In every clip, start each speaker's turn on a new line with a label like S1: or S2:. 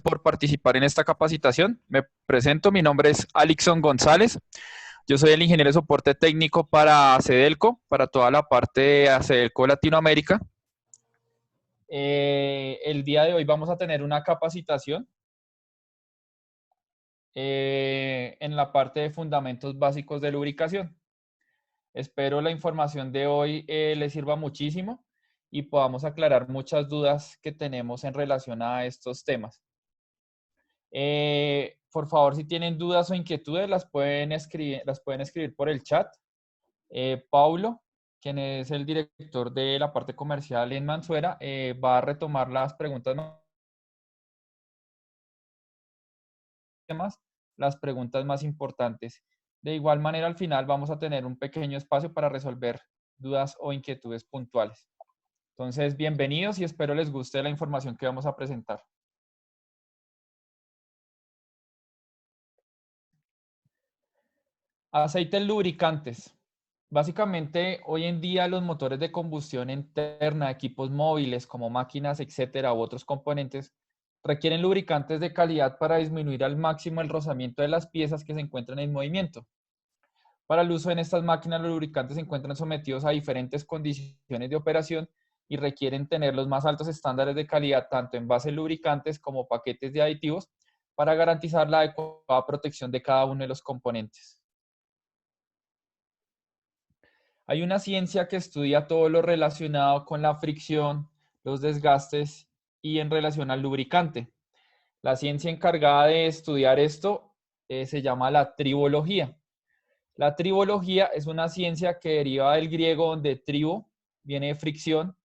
S1: por participar en esta capacitación. Me presento, mi nombre es Alixon González. Yo soy el ingeniero de soporte técnico para Cedelco, para toda la parte de Cedelco Latinoamérica. El día de hoy vamos a tener una capacitación en la parte de fundamentos básicos de lubricación. Espero la información de hoy les sirva muchísimo y podamos aclarar muchas dudas que tenemos en relación a estos temas. Por favor, si tienen dudas o inquietudes, las pueden escribir por el chat. Paulo, quien es el director de la parte comercial en Mansuera, va a retomar las preguntas más importantes. De igual manera, al final vamos a tener un pequeño espacio para resolver dudas o inquietudes puntuales. Entonces, bienvenidos y espero les guste la información que vamos a presentar. Aceites lubricantes. Básicamente, hoy en día los motores de combustión interna, equipos móviles como máquinas, etcétera, u otros componentes, requieren lubricantes de calidad para disminuir al máximo el rozamiento de las piezas que se encuentran en movimiento. Para el uso en estas máquinas, los lubricantes se encuentran sometidos a diferentes condiciones de operación y requieren tener los más altos estándares de calidad, tanto en base de lubricantes como paquetes de aditivos, para garantizar la adecuada protección de cada uno de los componentes. Hay una ciencia que estudia todo lo relacionado con la fricción, los desgastes y en relación al lubricante. La ciencia encargada de estudiar esto se llama la tribología. La tribología es una ciencia que deriva del griego donde tribo viene de fricción,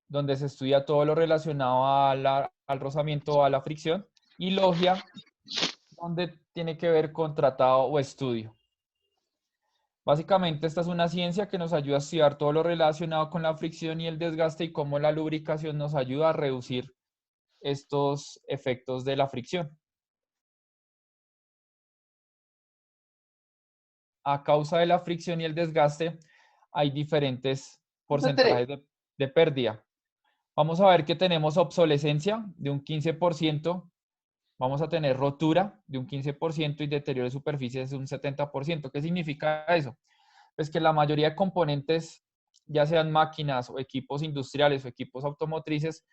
S1: donde se estudia todo lo relacionado al rozamiento o a la fricción, y logia, donde tiene que ver con tratado o estudio. Básicamente, esta es una ciencia que nos ayuda a estudiar todo lo relacionado con la fricción y el desgaste y cómo la lubricación nos ayuda a reducir estos efectos de la fricción. A causa de la fricción y el desgaste, hay diferentes porcentajes de pérdida. Vamos a ver que tenemos obsolescencia de un 15%, vamos a tener rotura de un 15% y deterioro de superficies de un 70%. ¿Qué significa eso? Pues que la mayoría de componentes, ya sean máquinas o equipos industriales o equipos automotrices,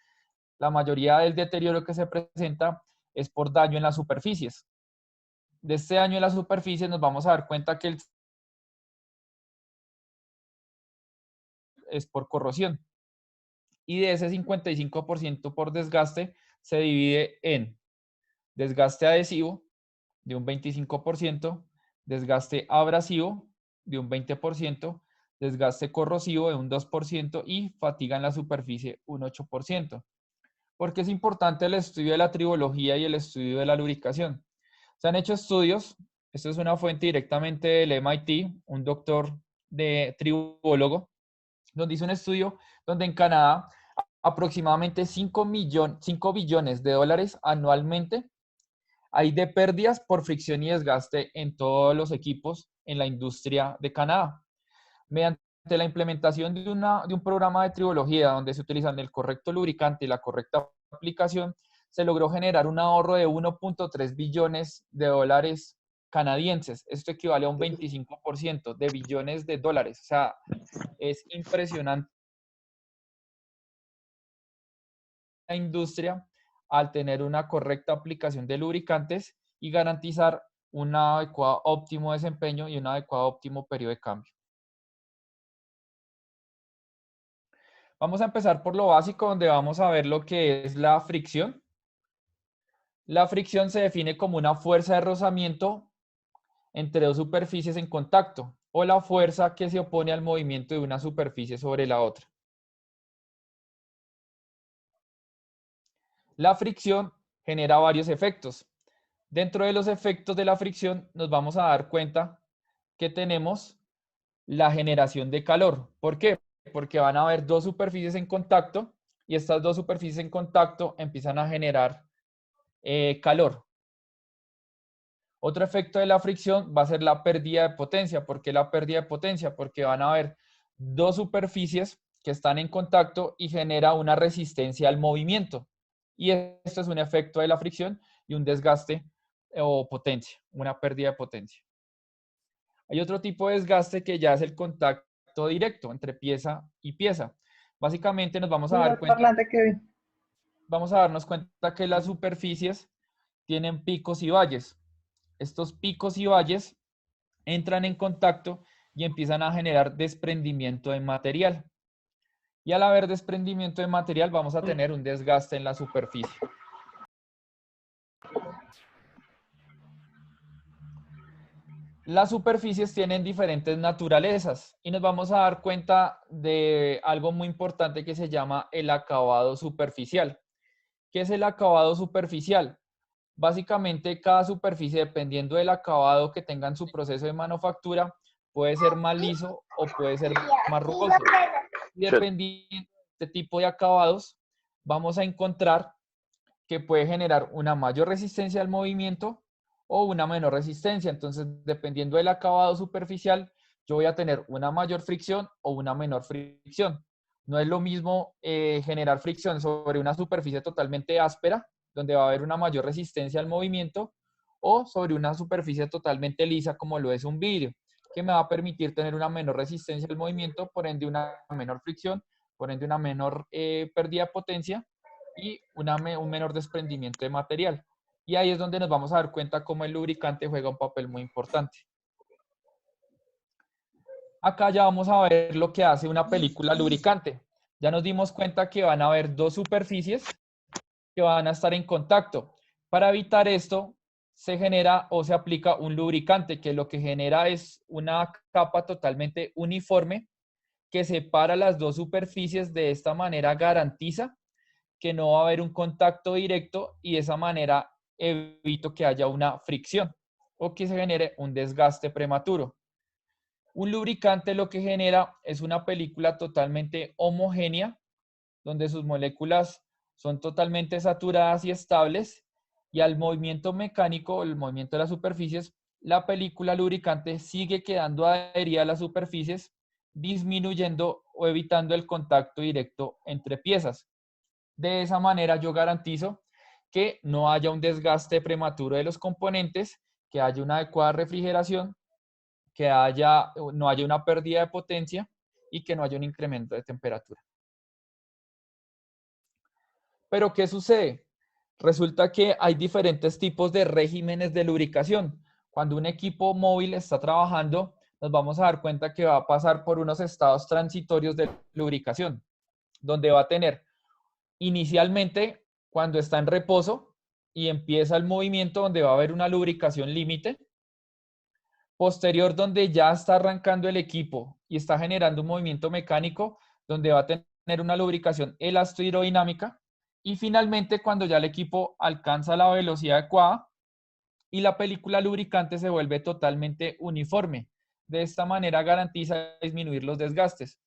S1: la mayoría del deterioro que se presenta es por daño en las superficies. De este daño en las superficies nos vamos a dar cuenta que es por corrosión. Y de ese 55% por desgaste se divide en desgaste adhesivo de un 25%, desgaste abrasivo de un 20%, desgaste corrosivo de un 2% y fatiga en la superficie un 8%. ¿Por qué es importante el estudio de la tribología y el estudio de la lubricación? Se han hecho estudios, esto es una fuente directamente del MIT, un doctor de tribólogo, donde hizo un estudio donde en Canadá aproximadamente 5 billones de dólares anualmente hay de pérdidas por fricción y desgaste en todos los equipos en la industria de Canadá. Mediante la implementación de un programa de tribología donde se utilizan el correcto lubricante y la correcta aplicación, se logró generar un ahorro de 1.3 billones de dólares canadienses. Esto equivale a un 25% de billones de dólares. O sea, es impresionante la industria al tener una correcta aplicación de lubricantes y garantizar un adecuado óptimo desempeño y un adecuado óptimo periodo de cambio. Vamos a empezar por lo básico, donde vamos a ver lo que es la fricción. La fricción se define como una fuerza de rozamiento entre dos superficies en contacto o la fuerza que se opone al movimiento de una superficie sobre la otra. La fricción genera varios efectos. Dentro de los efectos de la fricción nos vamos a dar cuenta que tenemos la generación de calor. ¿Por qué? Porque van a haber dos superficies en contacto y estas dos superficies en contacto empiezan a generar calor. Otro efecto de la fricción va a ser la pérdida de potencia. ¿Por qué la pérdida de potencia? Porque van a haber dos superficies que están en contacto y genera una resistencia al movimiento. Y esto es un efecto de la fricción y un desgaste o potencia, una pérdida de potencia. Hay otro tipo de desgaste que ya es el contacto directo entre pieza y pieza. Básicamente nos vamos a
S2: Uy,
S1: dar
S2: el
S1: cuenta,
S2: parlante que vi.
S1: vamos a darnos cuenta que las superficies tienen picos y valles. Estos picos y valles entran en contacto y empiezan a generar desprendimiento de material. Y al haber desprendimiento de material vamos a tener un desgaste en la superficie. Las superficies tienen diferentes naturalezas y nos vamos a dar cuenta de algo muy importante que se llama el acabado superficial. ¿Qué es el acabado superficial? Básicamente, cada superficie, dependiendo del acabado que tenga en su proceso de manufactura, puede ser más liso o puede ser más rugoso. Y dependiendo de este tipo de acabados, vamos a encontrar que puede generar una mayor resistencia al movimiento o una menor resistencia. Entonces, dependiendo del acabado superficial, yo voy a tener una mayor fricción o una menor fricción. No es lo mismo generar fricción sobre una superficie totalmente áspera, donde va a haber una mayor resistencia al movimiento, o sobre una superficie totalmente lisa, como lo es un vidrio, que me va a permitir tener una menor resistencia al movimiento, por ende una menor fricción, por ende una menor pérdida de potencia y un menor desprendimiento de material. Y ahí es donde nos vamos a dar cuenta cómo el lubricante juega un papel muy importante. Acá ya vamos a ver lo que hace una película lubricante. Ya nos dimos cuenta que van a haber dos superficies que van a estar en contacto. Para evitar esto, se genera o se aplica un lubricante que lo que genera es una capa totalmente uniforme que separa las dos superficies. De esta manera garantiza que no va a haber un contacto directo y de esa manera evito que haya una fricción o que se genere un desgaste prematuro. Un lubricante lo que genera es una película totalmente homogénea, donde sus moléculas son totalmente saturadas y estables, y al movimiento mecánico, el movimiento de las superficies, la película lubricante sigue quedando adherida a las superficies, disminuyendo o evitando el contacto directo entre piezas. De esa manera yo garantizo que no haya un desgaste prematuro de los componentes, que haya una adecuada refrigeración, que no haya una pérdida de potencia y que no haya un incremento de temperatura. Pero ¿qué sucede? Resulta que hay diferentes tipos de regímenes de lubricación. Cuando un equipo móvil está trabajando, nos vamos a dar cuenta que va a pasar por unos estados transitorios de lubricación, donde va a tener inicialmente cuando está en reposo y empieza el movimiento, donde va a haber una lubricación límite. Posterior, donde ya está arrancando el equipo y está generando un movimiento mecánico, donde va a tener una lubricación elastohidrodinámica. Y finalmente, cuando ya el equipo alcanza la velocidad adecuada y la película lubricante se vuelve totalmente uniforme. De esta manera garantiza disminuir los desgastes.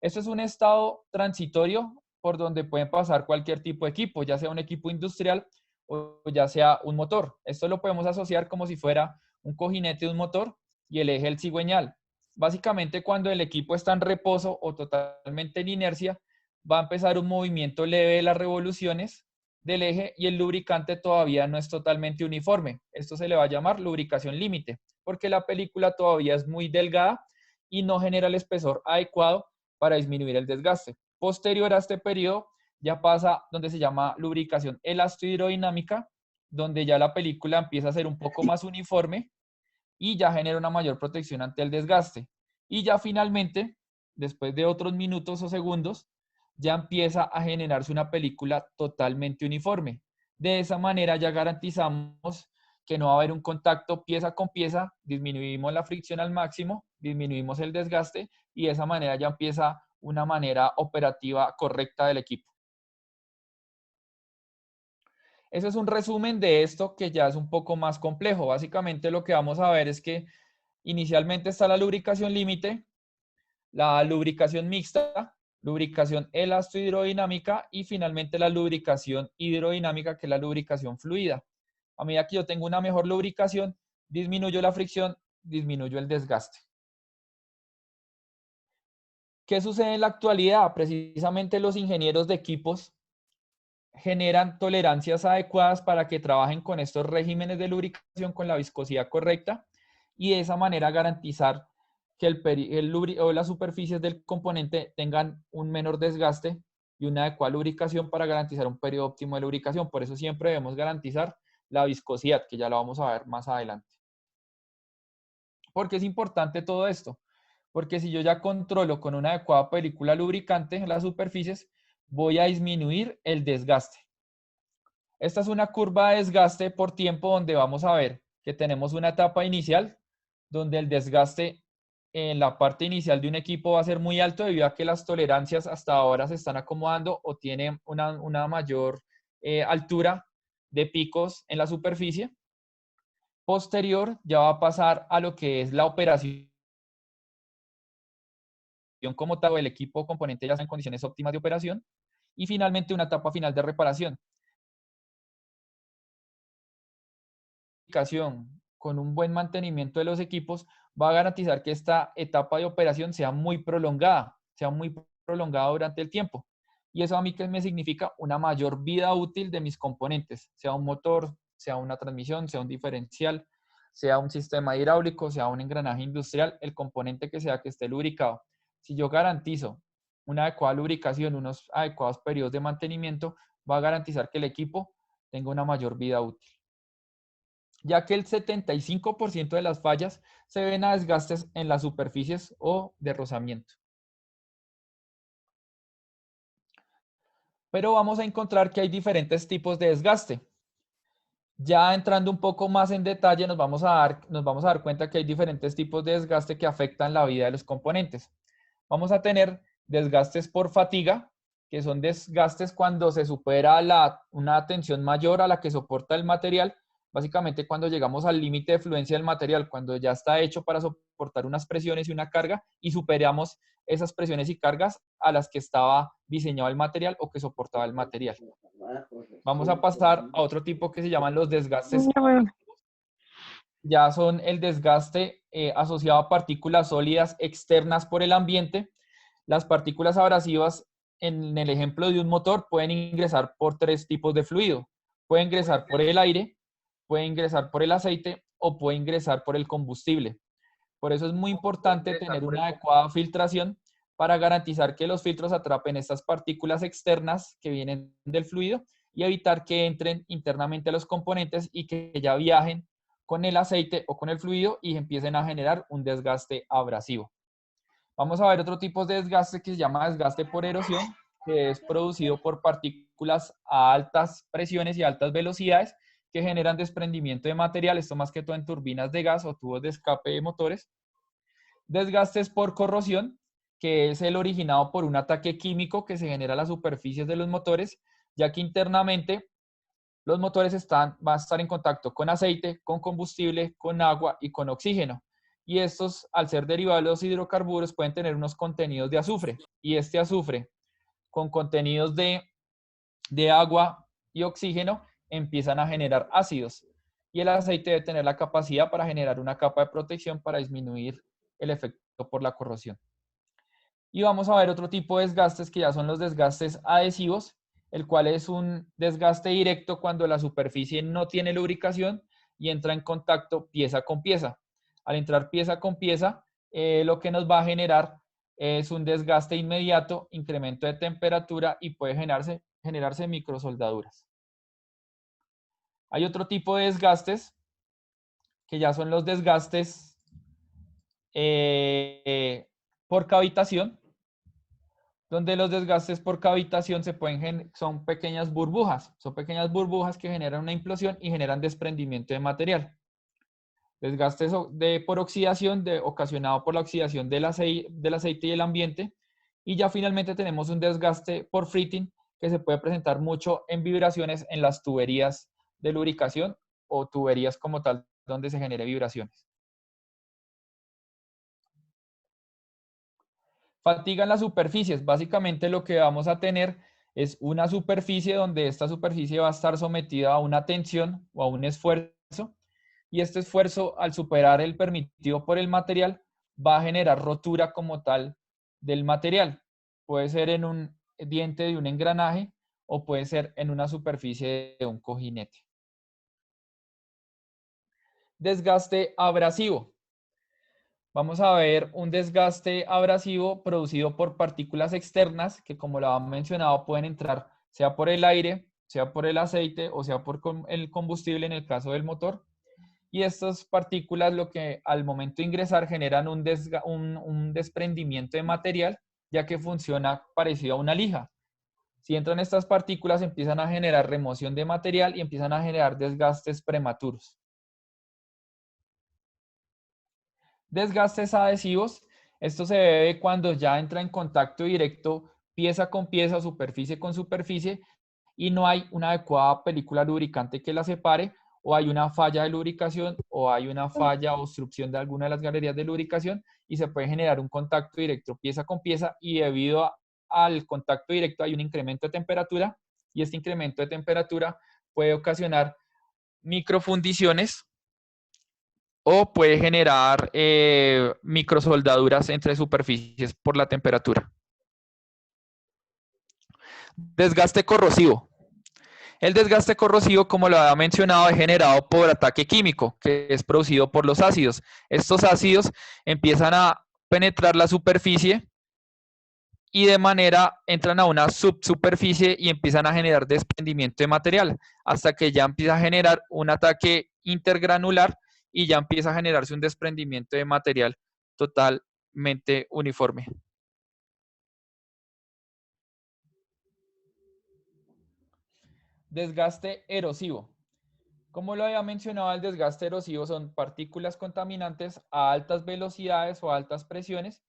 S1: Esto es un estado transitorio por donde pueden pasar cualquier tipo de equipo, ya sea un equipo industrial o ya sea un motor. Esto lo podemos asociar como si fuera un cojinete de un motor y el eje el cigüeñal. Básicamente, cuando el equipo está en reposo o totalmente en inercia, va a empezar un movimiento leve de las revoluciones del eje y el lubricante todavía no es totalmente uniforme. Esto se le va a llamar lubricación límite, porque la película todavía es muy delgada y no genera el espesor adecuado para disminuir el desgaste. Posterior a este periodo, ya pasa donde se llama lubricación elastohidrodinámica, donde ya la película empieza a ser un poco más uniforme y ya genera una mayor protección ante el desgaste. Y ya finalmente, después de otros minutos o segundos, ya empieza a generarse una película totalmente uniforme. De esa manera ya garantizamos que no va a haber un contacto pieza con pieza, disminuimos la fricción al máximo, disminuimos el desgaste y de esa manera ya empieza una manera operativa correcta del equipo. Ese es un resumen de esto que ya es un poco más complejo. Básicamente lo que vamos a ver es que inicialmente está la lubricación límite, la lubricación mixta, lubricación elastohidrodinámica y finalmente la lubricación hidrodinámica, que es la lubricación fluida. A medida que yo tengo una mejor lubricación, disminuyo la fricción, disminuyo el desgaste. ¿Qué sucede en la actualidad? Precisamente los ingenieros de equipos generan tolerancias adecuadas para que trabajen con estos regímenes de lubricación con la viscosidad correcta y de esa manera garantizar que las superficies del componente tengan un menor desgaste y una adecuada lubricación para garantizar un periodo óptimo de lubricación. Por eso siempre debemos garantizar la viscosidad, que ya la vamos a ver más adelante. ¿Por qué es importante todo esto? Porque si yo ya controlo con una adecuada película lubricante en las superficies, voy a disminuir el desgaste. Esta es una curva de desgaste por tiempo donde vamos a ver que tenemos una etapa inicial donde el desgaste en la parte inicial de un equipo va a ser muy alto debido a que las tolerancias hasta ahora se están acomodando o tienen una mayor altura de picos en la superficie. Posterior ya va a pasar a lo que es la operación como tal, el equipo componente ya está en condiciones óptimas de operación. Y finalmente una etapa final de reparación. Con un buen mantenimiento de los equipos va a garantizar que esta etapa de operación sea muy prolongada durante el tiempo. Y eso a mí que me significa una mayor vida útil de mis componentes, sea un motor, sea una transmisión, sea un diferencial, sea un sistema hidráulico, sea un engranaje industrial, el componente que sea que esté lubricado. Si yo garantizo una adecuada lubricación, unos adecuados periodos de mantenimiento, va a garantizar que el equipo tenga una mayor vida útil, ya que el 75% de las fallas se ven a desgastes en las superficies o de rozamiento. Pero vamos a encontrar que hay diferentes tipos de desgaste. Ya entrando un poco más en detalle, nos vamos a dar cuenta que hay diferentes tipos de desgaste que afectan la vida de los componentes. Vamos a tener desgastes por fatiga, que son desgastes cuando se supera una tensión mayor a la que soporta el material. Básicamente cuando llegamos al límite de fluencia del material, cuando ya está hecho para soportar unas presiones y una carga y superamos esas presiones y cargas a las que estaba diseñado el material o que soportaba el material. Vamos a pasar a otro tipo que se llaman los desgastes. Ya son el desgaste asociado a partículas sólidas externas por el ambiente. Las partículas abrasivas, en el ejemplo de un motor, pueden ingresar por tres tipos de fluido. Puede ingresar por el aire, puede ingresar por el aceite o puede ingresar por el combustible. Por eso es muy importante tener una adecuada filtración para garantizar que los filtros atrapen estas partículas externas que vienen del fluido y evitar que entren internamente a los componentes y que ya viajen con el aceite o con el fluido y empiecen a generar un desgaste abrasivo. Vamos a ver otro tipo de desgaste que se llama desgaste por erosión, que es producido por partículas a altas presiones y altas velocidades que generan desprendimiento de material, esto más que todo en turbinas de gas o tubos de escape de motores. Desgastes por corrosión, que es el originado por un ataque químico que se genera en las superficies de los motores, ya que internamente los motores van a estar en contacto con aceite, con combustible, con agua y con oxígeno. Y estos, al ser derivados de los hidrocarburos, pueden tener unos contenidos de azufre. Y este azufre, con contenidos de agua y oxígeno, empiezan a generar ácidos. Y el aceite debe tener la capacidad para generar una capa de protección para disminuir el efecto por la corrosión. Y vamos a ver otro tipo de desgastes que ya son los desgastes adhesivos, el cual es un desgaste directo cuando la superficie no tiene lubricación y entra en contacto pieza con pieza. Al entrar pieza con pieza, lo que nos va a generar es un desgaste inmediato, incremento de temperatura y puede generarse microsoldaduras. Hay otro tipo de desgastes que ya son los desgastes por cavitación, donde los desgastes por cavitación son pequeñas burbujas que generan una implosión y generan desprendimiento de material. Desgastes por oxidación ocasionado por la oxidación del aceite y el ambiente. Y ya finalmente tenemos un desgaste por fritting que se puede presentar mucho en vibraciones en las tuberías de lubricación o tuberías como tal donde se genere vibraciones. Fatiga en las superficies. Básicamente lo que vamos a tener es una superficie donde esta superficie va a estar sometida a una tensión o a un esfuerzo. Y este esfuerzo, al superar el permitido por el material, va a generar rotura como tal del material. Puede ser en un diente de un engranaje o puede ser en una superficie de un cojinete. Desgaste abrasivo. Vamos a ver un desgaste abrasivo producido por partículas externas que, como lo han mencionado, pueden entrar sea por el aire, sea por el aceite o sea por el combustible en el caso del motor. Y estas partículas lo que al momento de ingresar generan un desprendimiento de material, ya que funciona parecido a una lija. Si entran estas partículas, empiezan a generar remoción de material y empiezan a generar desgastes prematuros. Desgastes adhesivos. Esto se debe cuando ya entra en contacto directo pieza con pieza, superficie con superficie, y no hay una adecuada película lubricante que la separe, o hay una falla de lubricación, o hay una falla o obstrucción de alguna de las galerías de lubricación, y se puede generar un contacto directo pieza con pieza, y debido al contacto directo hay un incremento de temperatura, y este incremento de temperatura puede ocasionar microfundiciones o puede generar microsoldaduras entre superficies por la temperatura. Desgaste corrosivo. El desgaste corrosivo, como lo había mencionado, es generado por ataque químico, que es producido por los ácidos. Estos ácidos empiezan a penetrar la superficie y de manera entran a una subsuperficie y empiezan a generar desprendimiento de material, hasta que ya empieza a generar un ataque intergranular y ya empieza a generarse un desprendimiento de material totalmente uniforme. Desgaste erosivo. Como lo había mencionado, el desgaste erosivo son partículas contaminantes a altas velocidades o altas presiones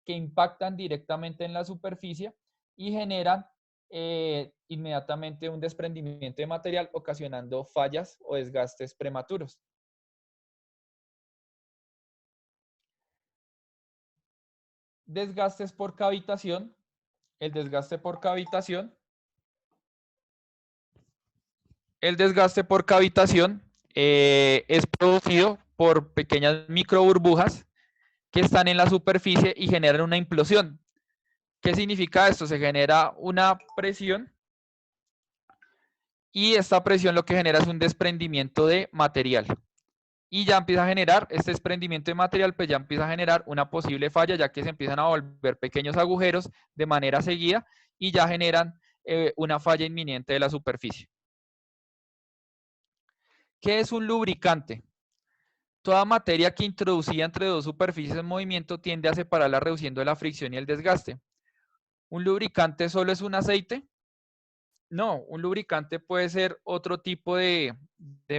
S1: que impactan directamente en la superficie y generan inmediatamente un desprendimiento de material, ocasionando fallas o desgastes prematuros. Desgastes por cavitación. El desgaste por cavitación. El desgaste por cavitación es producido por pequeñas microburbujas que están en la superficie y generan una implosión. ¿Qué significa esto? Se genera una presión y esta presión lo que genera es un desprendimiento de material. Y ya empieza a generar este desprendimiento de material, pues ya empieza a generar una posible falla, ya que se empiezan a volver pequeños agujeros de manera seguida y ya generan una falla inminente de la superficie. ¿Qué es un lubricante? Toda materia que introducida entre dos superficies en movimiento tiende a separarla reduciendo la fricción y el desgaste. ¿Un lubricante solo es un aceite? No, un lubricante puede ser otro tipo de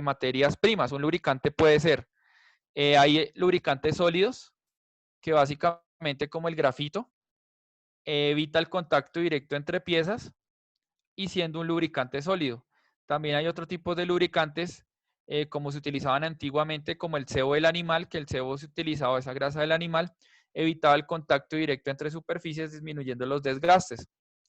S1: materias primas. Un lubricante puede ser, hay lubricantes sólidos, que básicamente como el grafito, evita el contacto directo entre piezas y siendo un lubricante sólido. También hay otro tipo de lubricantes como se utilizaban antiguamente, como el sebo del animal, que el sebo se utilizaba, esa grasa del animal, evitaba el contacto directo entre superficies, disminuyendo los desgastes.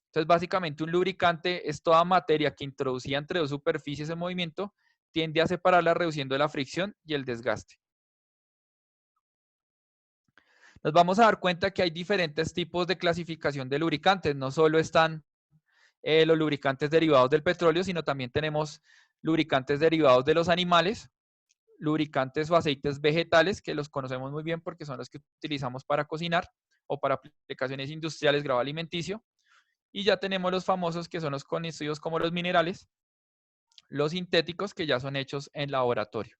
S1: Entonces, básicamente un lubricante es toda materia que introducida entre dos superficies en movimiento, tiende a separarla reduciendo la fricción y el desgaste. Nos vamos a dar cuenta que hay diferentes tipos de clasificación de lubricantes. No solo están los lubricantes derivados del petróleo, sino también tenemos lubricantes derivados de los animales, lubricantes o aceites vegetales, que los conocemos muy bien porque son los que utilizamos para cocinar o para aplicaciones industriales, grado alimenticio. Y ya tenemos los famosos que son los conocidos como los minerales, los sintéticos que ya son hechos en laboratorio.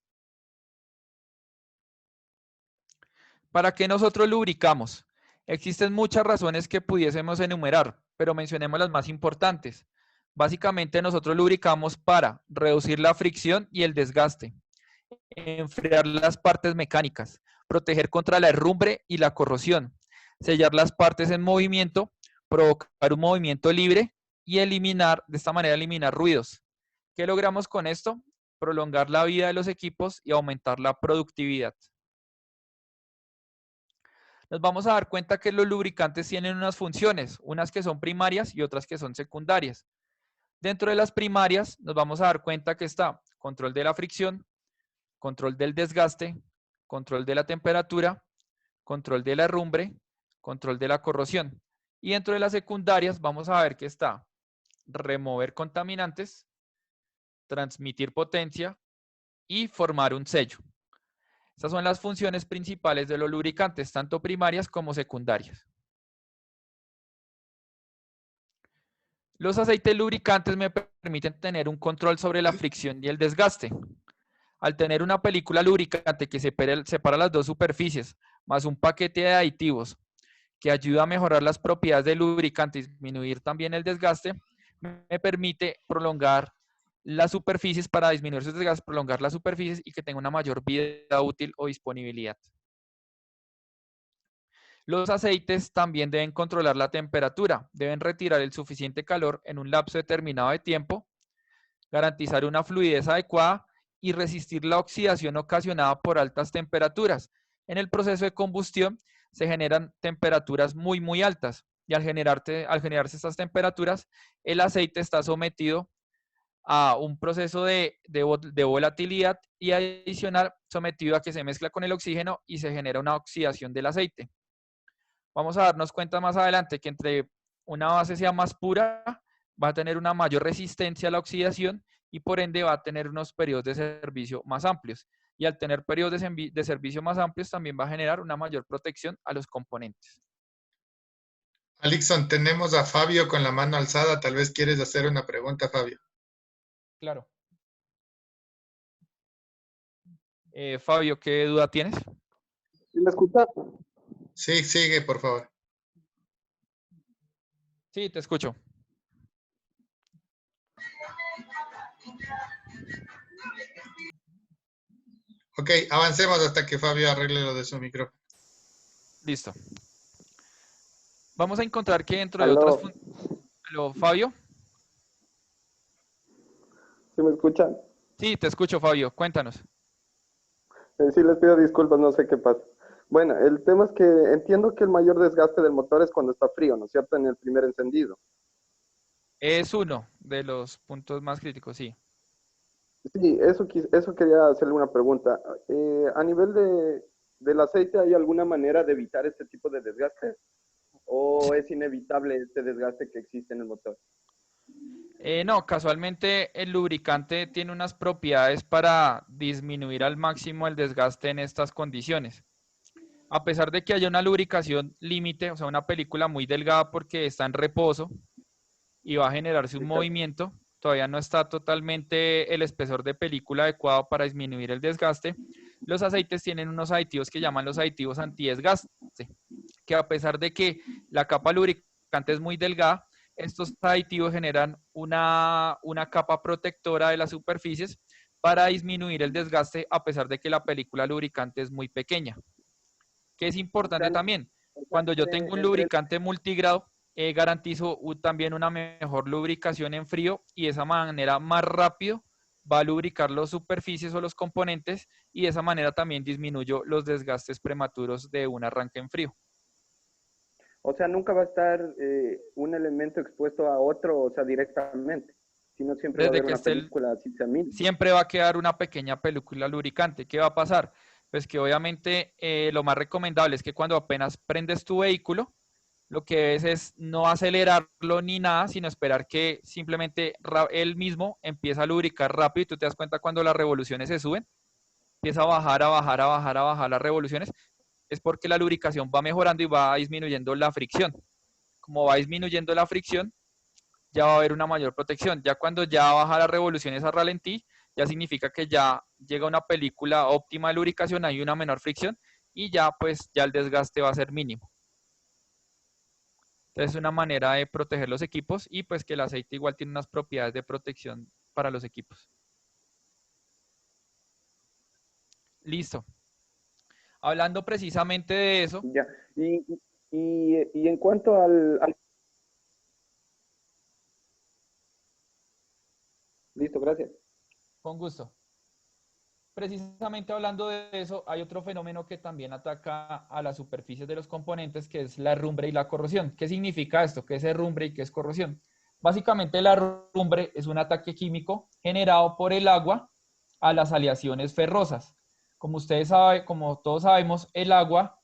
S1: ¿Para qué nosotros lubricamos? Existen muchas razones que pudiésemos enumerar, pero mencionemos las más importantes. Básicamente nosotros lubricamos para reducir la fricción y el desgaste, enfriar las partes mecánicas, proteger contra la herrumbre y la corrosión, sellar las partes en movimiento, provocar un movimiento libre y de esta manera eliminar ruidos. ¿Qué logramos con esto? Prolongar la vida de los equipos y aumentar la productividad. Nos vamos a dar cuenta que los lubricantes tienen unas funciones, unas que son primarias y otras que son secundarias. Dentro de las primarias nos vamos a dar cuenta que está control de la fricción, control del desgaste, control de la temperatura, control de la herrumbre, control de la corrosión. Y dentro de las secundarias vamos a ver que está remover contaminantes, transmitir potencia y formar un sello. Estas son las funciones principales de los lubricantes, tanto primarias como secundarias. Los aceites lubricantes me permiten tener un control sobre la fricción y el desgaste. Al tener una película lubricante que separa las dos superficies, más un paquete de aditivos que ayuda a mejorar las propiedades del lubricante y disminuir también el desgaste, me permite prolongar las superficies para disminuir sus desgastes, prolongar las superficies y que tenga una mayor vida útil o disponibilidad. Los aceites también deben controlar la temperatura, deben retirar el suficiente calor en un lapso determinado de tiempo, garantizar una fluidez adecuada y resistir la oxidación ocasionada por altas temperaturas. En el proceso de combustión se generan temperaturas muy altas y al generarse estas temperaturas, el aceite está sometido a un proceso de volatilidad y adicional sometido a que se mezcla con el oxígeno y se genera una oxidación del aceite. Vamos a darnos cuenta más adelante que entre una base sea más pura, va a tener una mayor resistencia a la oxidación y por ende va a tener unos periodos de servicio más amplios. Y al tener periodos de servicio más amplios también va a generar una mayor protección a los componentes.
S2: Alixon, tenemos a Fabio con la mano alzada. Tal vez quieres hacer una pregunta, Fabio.
S1: Claro. Fabio, ¿qué duda tienes?
S3: ¿Me escuchas?
S2: Sí, sigue, por favor.
S1: Sí, te escucho.
S2: Ok, avancemos hasta que Fabio arregle lo de su micrófono.
S1: Listo. Vamos a encontrar que dentro de
S3: Aló.
S1: otras funciones... ¿Aló, Fabio?
S3: ¿Sí me escuchan?
S1: Sí, te escucho, Fabio. Cuéntanos.
S3: Sí, les pido disculpas, no sé qué pasa. Bueno, el tema es que entiendo que el mayor desgaste del motor es cuando está frío, ¿no es cierto? En el primer encendido.
S1: Es uno de los puntos más críticos, sí.
S3: Sí, eso quería hacerle una pregunta. A nivel del aceite, ¿hay alguna manera de evitar este tipo de desgaste? ¿O es inevitable este desgaste que existe en el motor?
S1: No, casualmente el lubricante tiene unas propiedades para disminuir al máximo el desgaste en estas condiciones. A pesar de que haya una lubricación límite, o sea, una película muy delgada porque está en reposo y va a generarse un
S3: Exacto.
S1: movimiento, todavía no está totalmente el espesor de película adecuado para disminuir el desgaste. Los aceites tienen unos aditivos que llaman los aditivos antidesgaste, que a pesar de que la capa lubricante es muy delgada, estos aditivos generan una capa protectora de las superficies para disminuir el desgaste a pesar de que la película lubricante es muy pequeña. Que es importante también, cuando yo tengo un lubricante multigrado, garantizo también una mejor lubricación en frío y de esa manera más rápido va a lubricar las superficies o los componentes y de esa manera también disminuyo los desgastes prematuros de un arranque en frío.
S3: O sea, nunca va a estar un elemento expuesto a otro, o sea, directamente, sino siempre va a
S1: Desde
S3: haber
S1: que
S3: una película así sea mínima.
S1: siempre va a quedar una pequeña película lubricante. ¿Qué va a pasar? Pues que obviamente lo más recomendable es que cuando apenas prendes tu vehículo, lo que debes es no acelerarlo ni nada, sino esperar que simplemente él mismo empieza a lubricar rápido y tú te das cuenta cuando las revoluciones se suben, empieza a bajar, a bajar, a bajar, a bajar las revoluciones, es porque la lubricación va mejorando y va disminuyendo la fricción. Como va disminuyendo la fricción, ya va a haber una mayor protección. Ya cuando ya baja las revoluciones a ralentí, ya significa que ya llega una película óptima de lubricación, hay una menor fricción y ya pues ya el desgaste va a ser mínimo. Entonces es una manera de proteger los equipos y pues que el aceite igual tiene unas propiedades de protección para los equipos. Listo. Hablando precisamente de eso.
S3: Ya. Y en cuanto al... Listo, gracias.
S1: Con gusto. Precisamente hablando de eso, hay otro fenómeno que también ataca a las superficies de los componentes, que es la herrumbre y la corrosión. ¿Qué significa esto? ¿Qué es herrumbre y qué es corrosión? Básicamente la herrumbre es un ataque químico generado por el agua a las aleaciones ferrosas. Como ustedes saben, como todos sabemos, el agua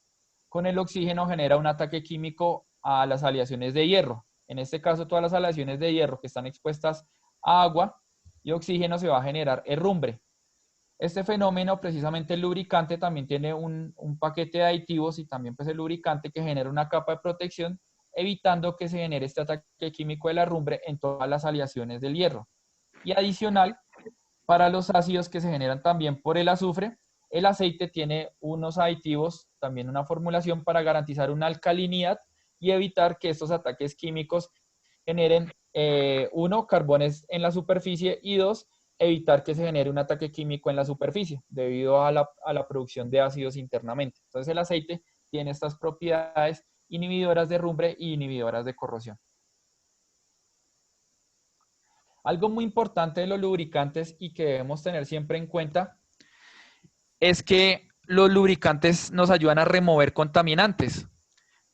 S1: con el oxígeno genera un ataque químico a las aleaciones de hierro. en este caso todas las aleaciones de hierro que están expuestas a agua y oxígeno, se va a generar herrumbre. Este fenómeno, precisamente el lubricante, también tiene un paquete de aditivos y también pues el lubricante que genera una capa de protección, evitando que se genere este ataque químico de la herrumbre en todas las aleaciones del hierro. Y adicional, para los ácidos que se generan también por el azufre, el aceite tiene unos aditivos, también una formulación para garantizar una alcalinidad y evitar que estos ataques químicos generen, uno, carbones en la superficie y dos, evitar que se genere un ataque químico en la superficie debido a la producción de ácidos internamente. Entonces el aceite tiene estas propiedades inhibidoras de herrumbre y inhibidoras de corrosión. Algo muy importante de los lubricantes y que debemos tener siempre en cuenta es que los lubricantes nos ayudan a remover contaminantes.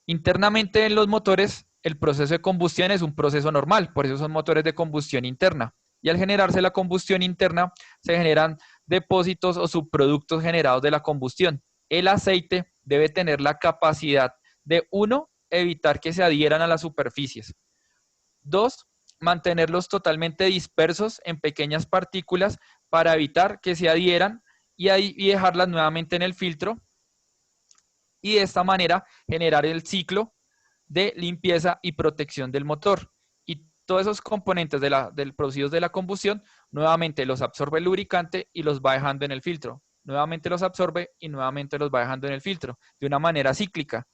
S1: Internamente en los motores, el proceso de combustión es un proceso normal, por eso son motores de combustión interna. Y al generarse la combustión interna, se generan depósitos o subproductos generados de la combustión. El aceite debe tener la capacidad de, uno, evitar que se adhieran a las superficies. Dos, mantenerlos totalmente dispersos en pequeñas partículas para evitar que se adhieran y dejarlas nuevamente en el filtro. Y de esta manera generar el ciclo de limpieza y protección del motor. Y todos esos componentes producidos de la combustión, nuevamente los absorbe el lubricante y los va dejando en el filtro. Nuevamente los absorbe y nuevamente los va dejando en el filtro, de una manera cíclica,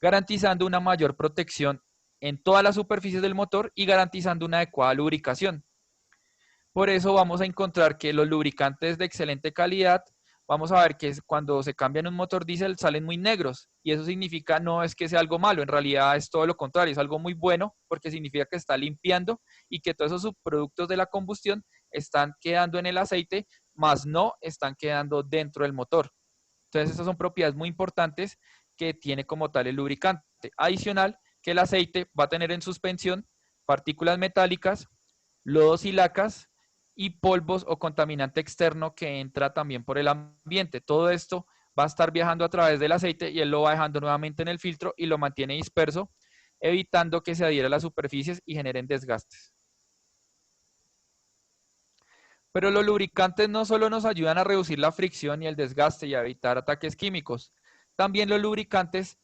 S1: garantizando una mayor protección en todas las superficies del motor y garantizando una adecuada lubricación. Por eso vamos a encontrar que los lubricantes de excelente calidad, vamos a ver que cuando se cambian un motor diésel salen muy negros y eso significa no es que sea algo malo, en realidad es todo lo contrario, es algo muy bueno porque significa que está limpiando y que todos esos subproductos de la combustión están quedando en el aceite, más no están quedando dentro del motor. Entonces, estas son propiedades muy importantes que tiene como tal el lubricante. Adicional, que el aceite va a tener en suspensión partículas metálicas, lodos y lacas y polvos o contaminante externo que entra también por el ambiente. Todo esto va a estar viajando a través del aceite y él lo va dejando nuevamente en el filtro y lo mantiene disperso, evitando que se adhiera a las superficies y generen desgastes. Pero los lubricantes no solo nos ayudan a reducir la fricción y el desgaste y a evitar ataques químicos, también los lubricantes,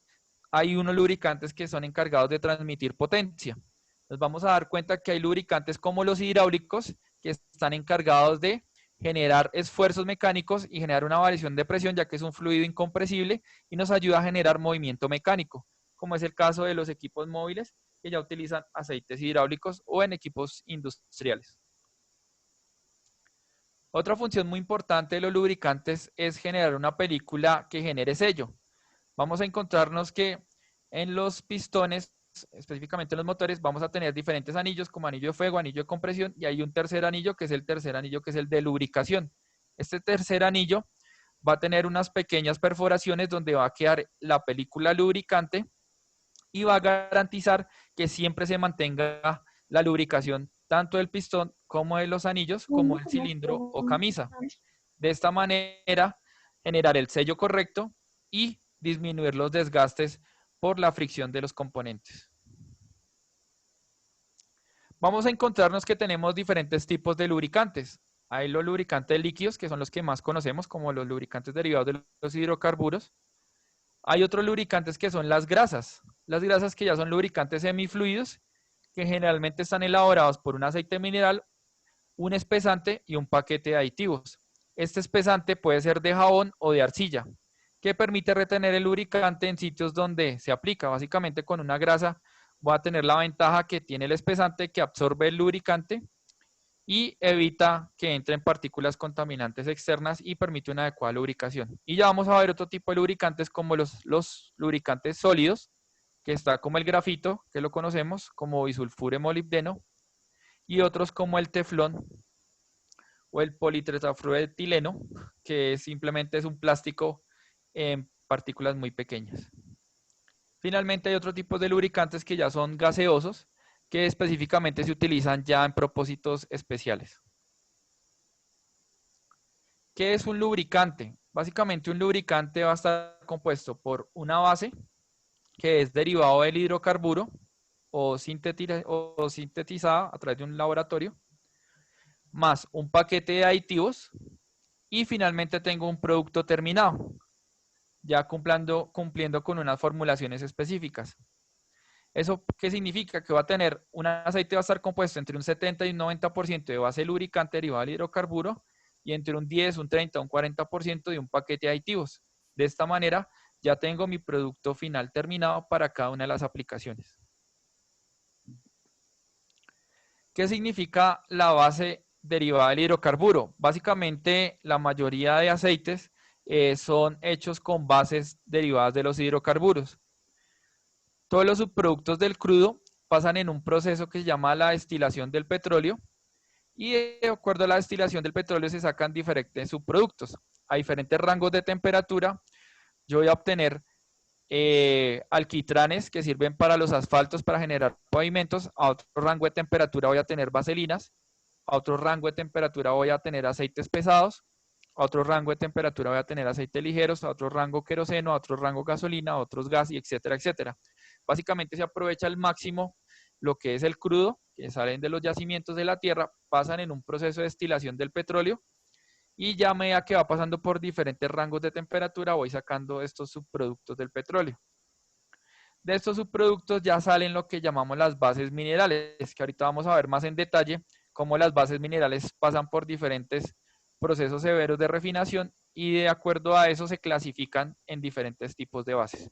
S1: hay unos lubricantes que son encargados de transmitir potencia. Nos vamos a dar cuenta que hay lubricantes como los hidráulicos que están encargados de generar esfuerzos mecánicos y generar una variación de presión, ya que es un fluido incompresible y nos ayuda a generar movimiento mecánico, como es el caso de los equipos móviles que ya utilizan aceites hidráulicos o en equipos industriales. Otra función muy importante de los lubricantes es generar una película que genere sello. Vamos a encontrarnos que en los pistones, específicamente en los motores, vamos a tener diferentes anillos como anillo de fuego, anillo de compresión y hay un tercer anillo que es el tercer anillo que es el de lubricación. Este tercer anillo va a tener unas pequeñas perforaciones donde va a quedar la película lubricante y va a garantizar que siempre se mantenga la lubricación tanto del pistón como de los anillos, como el cilindro o camisa. De esta manera, generar el sello correcto y disminuir los desgastes por la fricción de los componentes. Vamos a encontrarnos que tenemos diferentes tipos de lubricantes. Hay los lubricantes líquidos, que son los que más conocemos, como los lubricantes derivados de los hidrocarburos. Hay otros lubricantes que son las grasas que ya son lubricantes semifluidos, que generalmente están elaborados por un aceite mineral, un espesante y un paquete de aditivos. Este espesante puede ser de jabón o de arcilla, que permite retener el lubricante en sitios donde se aplica. Básicamente con una grasa va a tener la ventaja que tiene el espesante que absorbe el lubricante y evita que entren partículas contaminantes externas y permite una adecuada lubricación. Y ya vamos a ver otro tipo de lubricantes como los lubricantes sólidos, que está como el grafito, que lo conocemos como bisulfuro molibdeno, y otros como el teflón o el politetrafluoretileno, que simplemente es un plástico en partículas muy pequeñas. Finalmente hay otro tipo de lubricantes que ya son gaseosos, que específicamente se utilizan ya en propósitos especiales. ¿Qué es un lubricante? Básicamente un lubricante va a estar compuesto por una base, que es derivado del hidrocarburo o sintetizada a través de un laboratorio, más un paquete de aditivos y finalmente tengo un producto terminado, ya cumpliendo con unas formulaciones específicas. ¿Eso qué significa? Que va a tener un aceite va a estar compuesto entre un 70 y un 90% de base lubricante derivada del hidrocarburo y entre un 10, un 30, un 40% de un paquete de aditivos. De esta manera ya tengo mi producto final terminado para cada una de las aplicaciones. ¿Qué significa la base derivada del hidrocarburo? Básicamente la mayoría de aceites son hechos con bases derivadas de los hidrocarburos. Todos los subproductos del crudo pasan en un proceso que se llama la destilación del petróleo y de acuerdo a la destilación del petróleo se sacan diferentes subproductos. A diferentes rangos de temperatura yo voy a obtener alquitranes que sirven para los asfaltos para generar pavimentos. A otro rango de temperatura voy a tener vaselinas. A otro rango de temperatura voy a tener aceites pesados. A otro rango de temperatura voy a tener aceites ligeros. A otro rango queroseno. A otro rango gasolina. A otros gas, y etcétera, etcétera. Básicamente se aprovecha al máximo lo que es el crudo, que salen de los yacimientos de la tierra, pasan en un proceso de destilación del petróleo y ya a medida que va pasando por diferentes rangos de temperatura voy sacando estos subproductos del petróleo. De estos subproductos ya salen lo que llamamos las bases minerales, que ahorita vamos a ver más en detalle cómo las bases minerales pasan por diferentes procesos severos de refinación y de acuerdo a eso se clasifican en diferentes tipos de bases.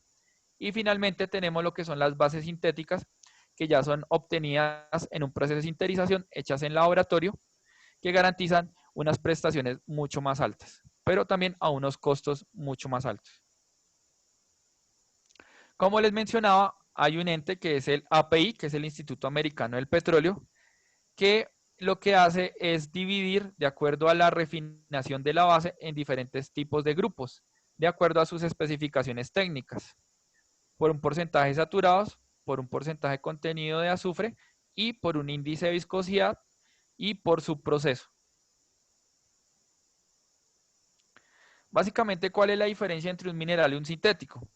S1: Y finalmente tenemos lo que son las bases sintéticas, que ya son obtenidas en un proceso de sinterización, hechas en laboratorio, que garantizan unas prestaciones mucho más altas, pero también a unos costos mucho más altos. Como les mencionaba, hay un ente que es el API, que es el Instituto Americano del Petróleo, que lo que hace es dividir, de acuerdo a la refinación de la base, en diferentes tipos de grupos, de acuerdo a sus especificaciones técnicas, por un porcentaje de saturados, por un porcentaje de contenido de azufre y por un índice de viscosidad y por su proceso. Básicamente, ¿cuál es la diferencia entre un mineral y un sintético?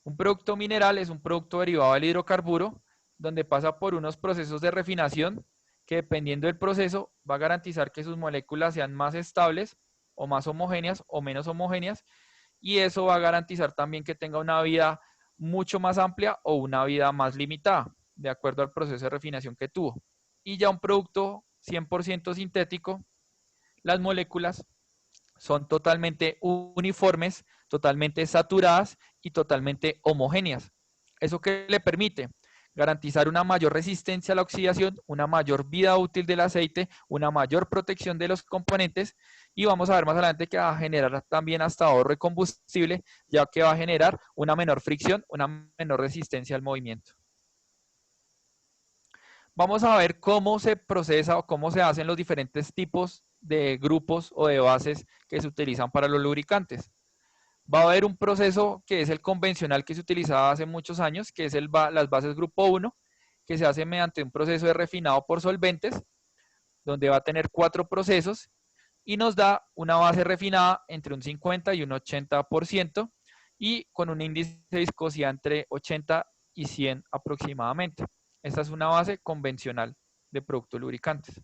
S1: Un producto mineral es un producto derivado del hidrocarburo, donde pasa por unos procesos de refinación que dependiendo del proceso va a garantizar que sus moléculas sean más estables o más homogéneas o menos homogéneas y eso va a garantizar también que tenga una vida mucho más amplia o una vida más limitada, de acuerdo al proceso de refinación que tuvo. Y ya un producto 100% sintético, las moléculas son totalmente uniformes, totalmente saturadas y totalmente homogéneas. ¿Eso qué le permite? Garantizar una mayor resistencia a la oxidación, una mayor vida útil del aceite, una mayor protección de los componentes y vamos a ver más adelante que va a generar también hasta ahorro de combustible, ya que va a generar una menor fricción, una menor resistencia al movimiento. Vamos a ver cómo se procesa o cómo se hacen los diferentes tipos de grupos o de bases que se utilizan para los lubricantes. Va a haber un proceso que es el convencional que se utilizaba hace muchos años, que es las bases grupo 1, que se hace mediante un proceso de refinado por solventes, donde va a tener 4 procesos y nos da una base refinada entre un 50 y un 80% y con un índice de viscosidad entre 80 y 100 aproximadamente. Esta es una base convencional de productos lubricantes.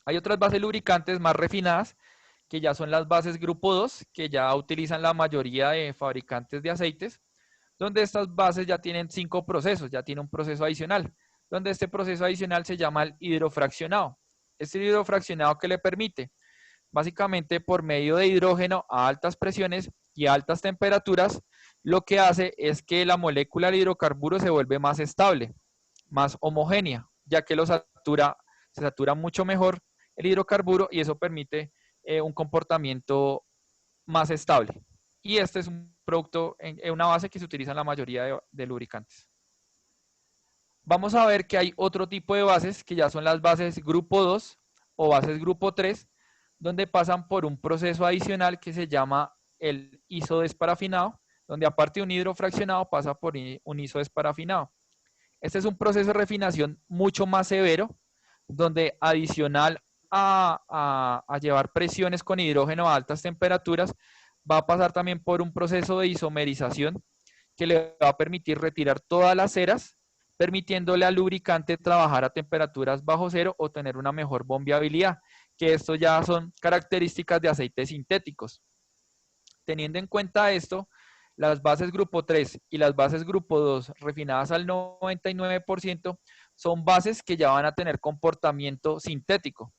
S1: Hay otras bases lubricantes más refinadas, que ya son las bases grupo 2, que ya utilizan la mayoría de fabricantes de aceites, donde estas bases ya tienen 5 procesos, ya tiene un proceso adicional, donde este proceso adicional se llama el hidrofraccionado. Este hidrofraccionado que le permite, básicamente por medio de hidrógeno a altas presiones y a altas temperaturas, lo que hace es que la molécula del hidrocarburo se vuelve más estable, más homogénea, ya que se satura mucho mejor el hidrocarburo y eso permite un comportamiento más estable. Y este es un producto, una base que se utiliza en la mayoría de lubricantes. Vamos a ver que hay otro tipo de bases que ya son las bases grupo 2 o bases grupo 3, donde pasan por un proceso adicional que se llama el isodesparafinado, donde aparte de un hidrofraccionado pasa por un isodesparafinado. Este es un proceso de refinación mucho más severo, donde adicional a llevar presiones con hidrógeno a altas temperaturas, va a pasar también por un proceso de isomerización que le va a permitir retirar todas las ceras permitiéndole al lubricante trabajar a temperaturas bajo cero o tener una mejor bombeabilidad, que esto ya son características de aceites sintéticos. Teniendo en cuenta esto, las bases grupo 3 y las bases grupo 2 refinadas al 99% son bases que ya van a tener comportamiento sintético.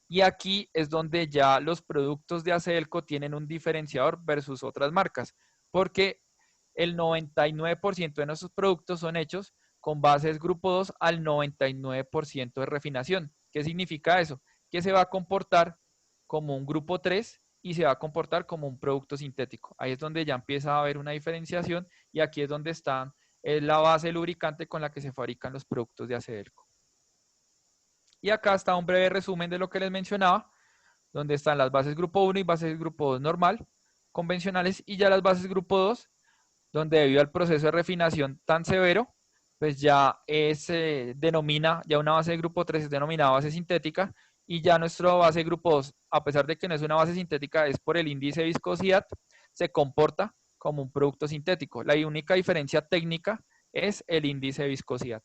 S1: Y aquí es donde ya los productos de Acedelco tienen un diferenciador versus otras marcas, porque el 99% de nuestros productos son hechos con bases grupo 2 al 99% de refinación. ¿Qué significa eso? Que se va a comportar como un grupo 3 y se va a comportar como un producto sintético. Ahí es donde ya empieza a haber una diferenciación y aquí es donde está la base lubricante con la que se fabrican los productos de Acedelco. Y acá está un breve resumen de lo que les mencionaba, donde están las bases grupo 1 y bases grupo 2 normal, convencionales, y ya las bases grupo 2, donde debido al proceso de refinación tan severo, pues ya se denomina, ya una base de grupo 3 es denominada base sintética, y ya nuestra base de grupo 2, a pesar de que no es una base sintética, es por el índice de viscosidad, se comporta como un producto sintético. La única diferencia técnica es el índice de viscosidad.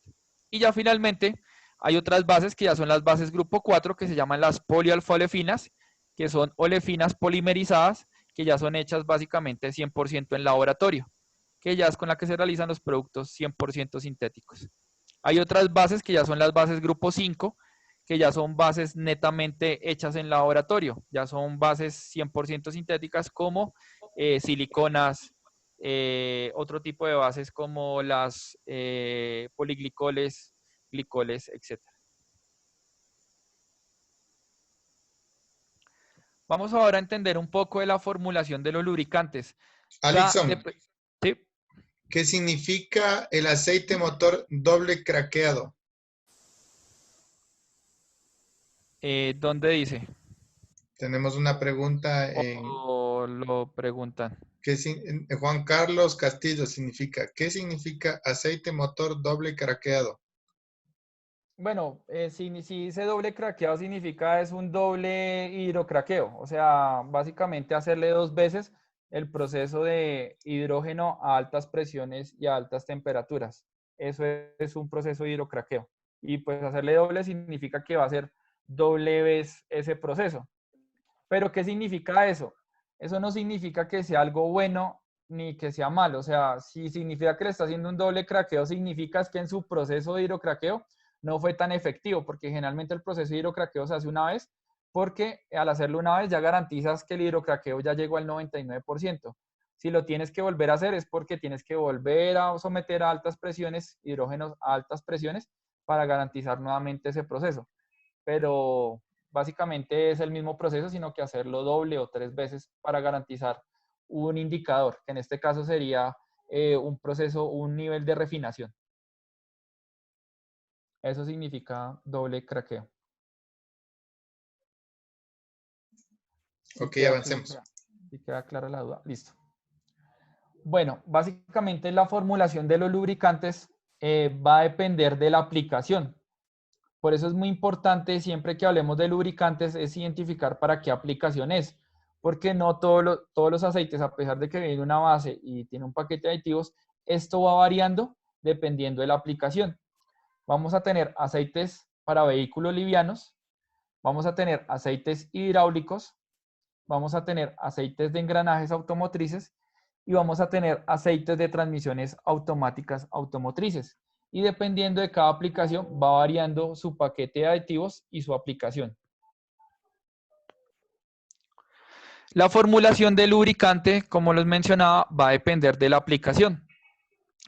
S1: Y ya finalmente hay otras bases que ya son las bases grupo 4, que se llaman las polialfa-olefinas, que son olefinas polimerizadas, que ya son hechas básicamente 100% en laboratorio, que ya es con la que se realizan los productos 100% sintéticos. Hay otras bases que ya son las bases grupo 5, que ya son bases netamente hechas en laboratorio, ya son bases 100% sintéticas como siliconas, otro tipo de bases como las poliglicoles, glicoles, etc. Vamos ahora a entender un poco de la formulación de los lubricantes.
S2: Alixon,
S1: ¿Sí?
S2: ¿qué significa el aceite motor doble craqueado?
S1: ¿Dónde dice?
S2: Tenemos una pregunta
S1: O lo preguntan.
S2: Juan Carlos Castillo significa, ¿qué significa aceite motor doble craqueado?
S1: Bueno, si dice doble craqueado significa es un doble hidrocraqueo, o sea, básicamente hacerle 2 veces el proceso de hidrógeno a altas presiones y a altas temperaturas. Eso es un proceso de hidrocraqueo. Y pues hacerle doble significa que va a ser doble vez ese proceso. Pero ¿qué significa eso? Eso no significa que sea algo bueno ni que sea malo. O sea, si significa que le está haciendo un doble craqueo, significa que en su proceso de hidrocraqueo no fue tan efectivo, porque generalmente el proceso de hidrocraqueo se hace una vez, porque al hacerlo una vez ya garantizas que el hidrocraqueo ya llegó al 99%. Si lo tienes que volver a hacer es porque tienes que volver a someter a altas presiones, hidrógenos a altas presiones, para garantizar nuevamente ese proceso. Pero básicamente es el mismo proceso, sino que hacerlo doble o 3 veces para garantizar un indicador, que en este caso sería un proceso, un nivel de refinación. Eso significa doble craqueo.
S2: Ok, avancemos.
S1: Si queda clara la duda, listo. Bueno, básicamente la formulación de los lubricantes va a depender de la aplicación. Por eso es muy importante siempre que hablemos de lubricantes es identificar para qué aplicación es, porque no todos los aceites, a pesar de que viene una base y tiene un paquete de aditivos, esto va variando dependiendo de la aplicación. Vamos a tener aceites para vehículos livianos, vamos a tener aceites hidráulicos, vamos a tener aceites de engranajes automotrices y vamos a tener aceites de transmisiones automáticas automotrices. Y dependiendo de cada aplicación, va variando su paquete de aditivos y su aplicación. La formulación del lubricante, como les mencionaba, va a depender de la aplicación.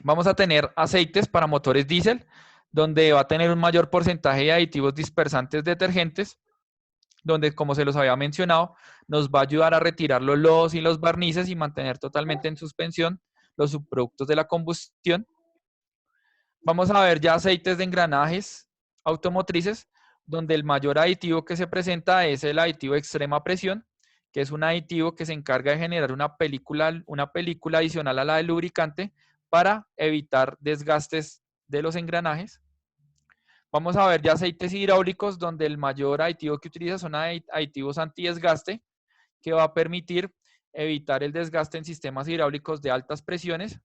S1: Vamos a tener aceites para motores diésel, donde va a tener un mayor porcentaje de aditivos dispersantes detergentes, donde, como se los había mencionado, nos va a ayudar a retirar los lodos y los barnices y mantener totalmente en suspensión los subproductos de la combustión. Vamos a ver ya aceites de engranajes automotrices, donde el mayor aditivo que se presenta es el aditivo de extrema presión, que es un aditivo que se encarga de generar una película adicional a la del lubricante para evitar desgastes de los engranajes. Vamos a ver ya aceites hidráulicos, donde el mayor aditivo que utiliza son aditivos antidesgaste, que va a permitir evitar el desgaste en sistemas hidráulicos de altas presiones.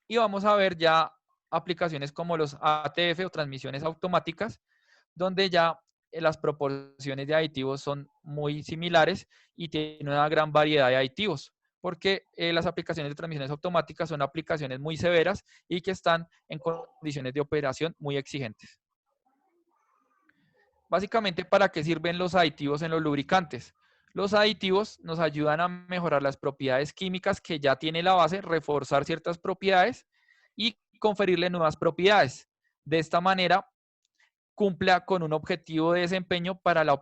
S1: Y vamos a ver ya aplicaciones como los ATF o transmisiones automáticas, donde ya las proporciones de aditivos son muy similares y tienen una gran variedad de aditivos, porque las aplicaciones de transmisiones automáticas son aplicaciones muy severas y que están en condiciones de operación muy exigentes. Básicamente, ¿para qué sirven los aditivos en los lubricantes? Los aditivos nos ayudan a mejorar las propiedades químicas que ya tiene la base, reforzar ciertas propiedades y conferirle nuevas propiedades. De esta manera, cumpla con un objetivo de desempeño para la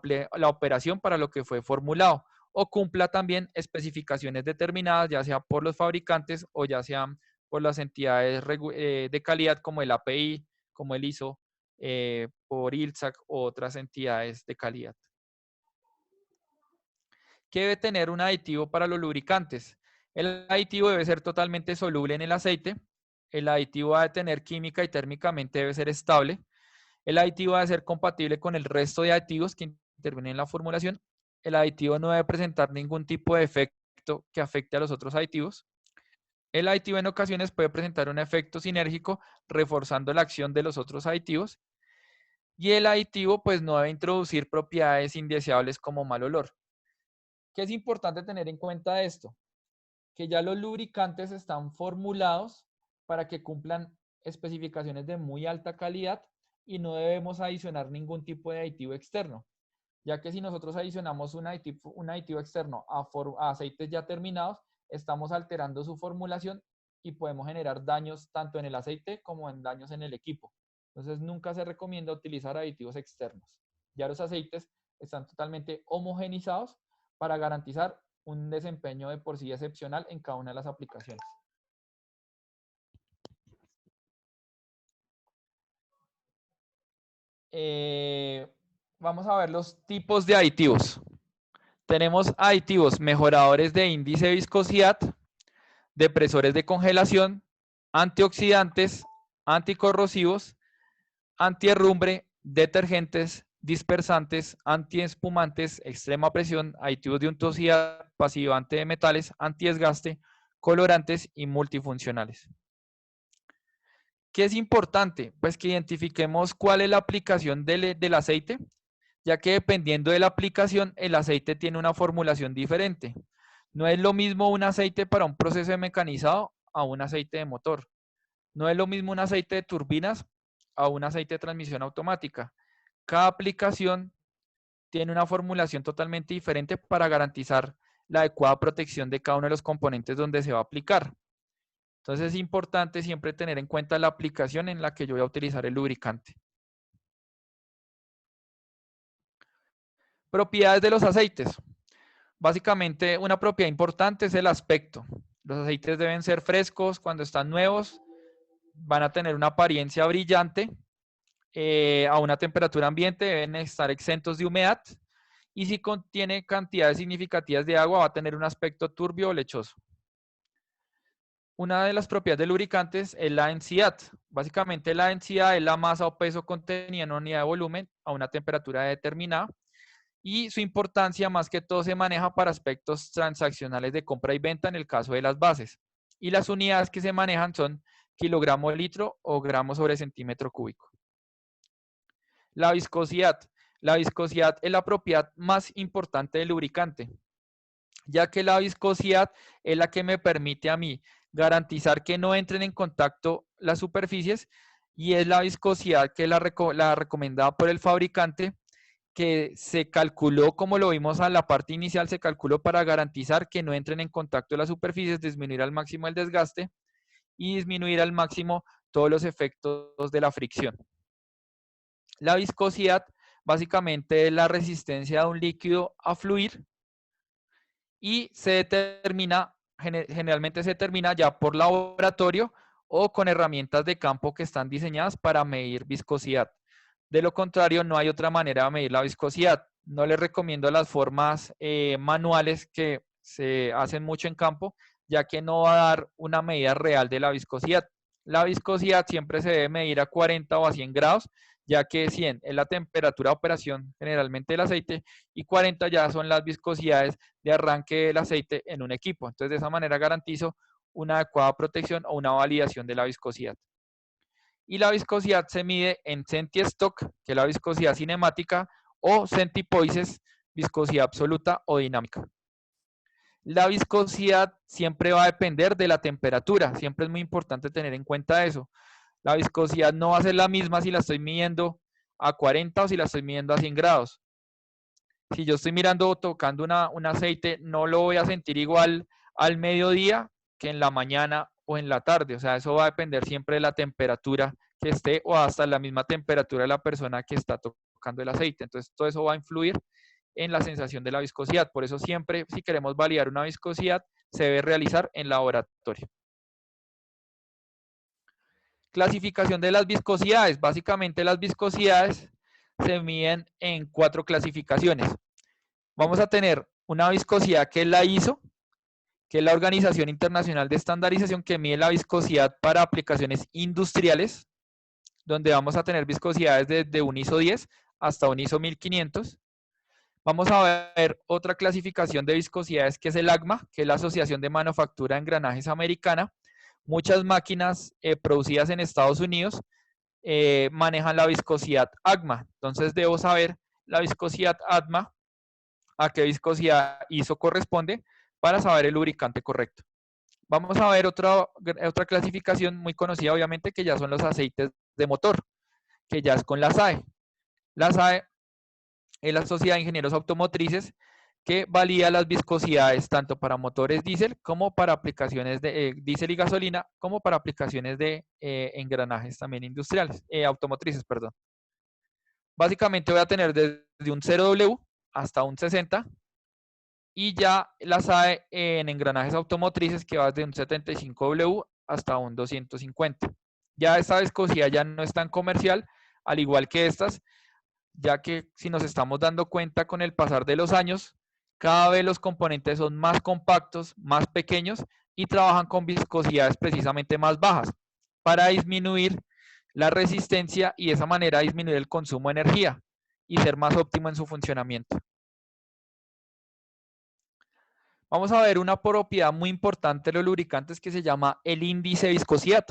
S1: operación para lo que fue formulado, o cumpla también especificaciones determinadas, ya sea por los fabricantes o ya sean por las entidades de calidad como el API, como el ISO, por ILSAC u otras entidades de calidad. ¿Qué debe tener un aditivo para los lubricantes? El aditivo debe ser totalmente soluble en el aceite. El aditivo debe tener química y térmicamente debe ser estable. El aditivo debe ser compatible con el resto de aditivos que intervienen en la formulación. El aditivo no debe presentar ningún tipo de efecto que afecte a los otros aditivos. El aditivo en ocasiones puede presentar un efecto sinérgico reforzando la acción de los otros aditivos. Y el aditivo pues no debe introducir propiedades indeseables como mal olor. ¿Qué es importante tener en cuenta esto? Que ya los lubricantes están formulados para que cumplan especificaciones de muy alta calidad y no debemos adicionar ningún tipo de aditivo externo, ya que si nosotros adicionamos un aditivo externo a aceites ya terminados, estamos alterando su formulación y podemos generar daños tanto en el aceite como en daños en el equipo. Entonces nunca se recomienda utilizar aditivos externos. Ya los aceites están totalmente homogenizados para garantizar un desempeño de por sí excepcional en cada una de las aplicaciones. Vamos a ver los tipos de aditivos. Tenemos aditivos mejoradores de índice de viscosidad, depresores de congelación, antioxidantes, anticorrosivos, antiherrumbre, detergentes, dispersantes, antiespumantes, extrema presión, aditivos de untuosidad, pasivante de metales, antidesgaste, colorantes y multifuncionales. ¿Qué es importante? Pues que identifiquemos cuál es la aplicación del aceite, ya que dependiendo de la aplicación, el aceite tiene una formulación diferente. No es lo mismo un aceite para un proceso de mecanizado a un aceite de motor. No es lo mismo un aceite de turbinas a un aceite de transmisión automática. Cada aplicación tiene una formulación totalmente diferente para garantizar la adecuada protección de cada uno de los componentes donde se va a aplicar. Entonces es importante siempre tener en cuenta la aplicación en la que yo voy a utilizar el lubricante. Propiedades de los aceites. Básicamente una propiedad importante es el aspecto. Los aceites deben ser frescos cuando están nuevos, van a tener una apariencia brillante, a una temperatura ambiente deben estar exentos de humedad y si contiene cantidades significativas de agua va a tener un aspecto turbio o lechoso. Una de las propiedades de lubricantes es la densidad. Básicamente la densidad es la masa o peso contenida en una unidad de volumen a una temperatura determinada y su importancia más que todo se maneja para aspectos transaccionales de compra y venta en el caso de las bases. Y las unidades que se manejan son kilogramo litro o gramos sobre centímetro cúbico. La viscosidad. La viscosidad es la propiedad más importante del lubricante, ya que la viscosidad es la que me permite a mí garantizar que no entren en contacto las superficies y es la viscosidad que es la recomendada por el fabricante, que se calculó, como lo vimos a la parte inicial, se calculó para garantizar que no entren en contacto las superficies, disminuir al máximo el desgaste y disminuir al máximo todos los efectos de la fricción. La viscosidad básicamente es la resistencia de un líquido a fluir y se determina, generalmente se determina ya por laboratorio o con herramientas de campo que están diseñadas para medir viscosidad. De lo contrario, no hay otra manera de medir la viscosidad. No les recomiendo las formas manuales que se hacen mucho en campo, ya que no va a dar una medida real de la viscosidad. La viscosidad siempre se debe medir a 40 o a 100 grados, ya que 100 es la temperatura de operación generalmente del aceite y 40 ya son las viscosidades de arranque del aceite en un equipo. Entonces, de esa manera garantizo una adecuada protección o una validación de la viscosidad. y la viscosidad se mide en centistock, que es la viscosidad cinemática, o centipoises, viscosidad absoluta o dinámica. La viscosidad siempre va a depender de la temperatura, siempre es muy importante tener en cuenta eso. La viscosidad no va a ser la misma si la estoy midiendo a 40 o si la estoy midiendo a 100 grados. Si yo estoy mirando o tocando un aceite, no lo voy a sentir igual al mediodía que en la mañana o en la tarde. O sea, eso va a depender siempre de la temperatura que esté o hasta la misma temperatura de la persona que está tocando el aceite. Entonces, todo eso va a influir en la sensación de la viscosidad. Por eso siempre, si queremos validar una viscosidad, se debe realizar en laboratorio. Clasificación de las viscosidades. Básicamente las viscosidades se miden en 4 clasificaciones. Vamos a tener una viscosidad que es la ISO, que es la Organización Internacional de Estandarización, que mide la viscosidad para aplicaciones industriales, donde vamos a tener viscosidades desde un ISO 10 hasta un ISO 1500. Vamos a ver otra clasificación de viscosidades que es el AGMA, que es la Asociación de Manufactura de Engranajes Americana. Muchas máquinas producidas en Estados Unidos manejan la viscosidad AGMA. Entonces debo saber la viscosidad AGMA, a qué viscosidad ISO corresponde para saber el lubricante correcto. Vamos a ver otra clasificación muy conocida, obviamente, que ya son los aceites de motor, que ya es con la SAE. La SAE es la Sociedad de Ingenieros Automotrices, que valida las viscosidades tanto para motores diésel como para aplicaciones de diésel y gasolina, como para aplicaciones de engranajes también industriales, automotrices, perdón. Básicamente voy a tener desde un 0W hasta un 60 y ya la SAE en engranajes automotrices que va desde un 75W hasta un 250. Ya esta viscosidad ya no es tan comercial, al igual que estas, ya que si nos estamos dando cuenta con el pasar de los años, cada vez los componentes son más compactos, más pequeños y trabajan con viscosidades precisamente más bajas para disminuir la resistencia y de esa manera disminuir el consumo de energía y ser más óptimo en su funcionamiento. Vamos a ver una propiedad muy importante de los lubricantes que se llama el índice de viscosidad.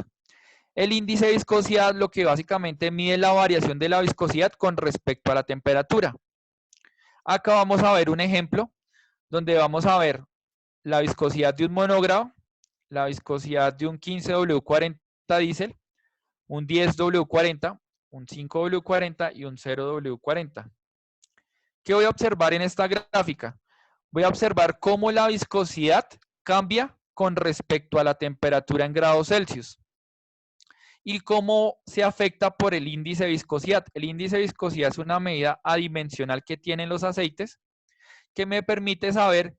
S1: El índice de viscosidad lo que básicamente mide la variación de la viscosidad con respecto a la temperatura. Acá vamos a ver un ejemplo donde vamos a ver la viscosidad de un monógrado, la viscosidad de un 15W40 diésel, un 10W40, un 5W40 y un 0W40. ¿Qué voy a observar en esta gráfica? Voy a observar cómo la viscosidad cambia con respecto a la temperatura en grados Celsius y cómo se afecta por el índice de viscosidad. El índice de viscosidad es una medida adimensional que tienen los aceites que me permite saber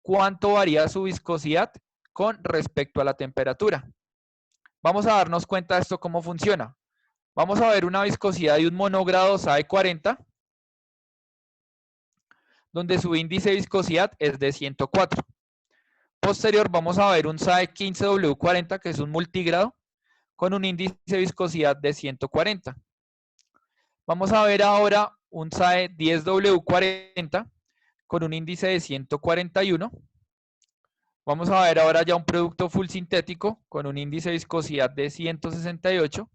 S1: cuánto varía su viscosidad con respecto a la temperatura. Vamos a darnos cuenta de esto cómo funciona. Vamos a ver una viscosidad de un monogrado SAE 40, donde su índice de viscosidad es de 104. Posterior vamos a ver un SAE 15W40, que es un multigrado, con un índice de viscosidad de 140. Vamos a ver ahora un SAE 10W40 con un índice de 141. Vamos a ver ahora ya un producto full sintético con un índice de viscosidad de 168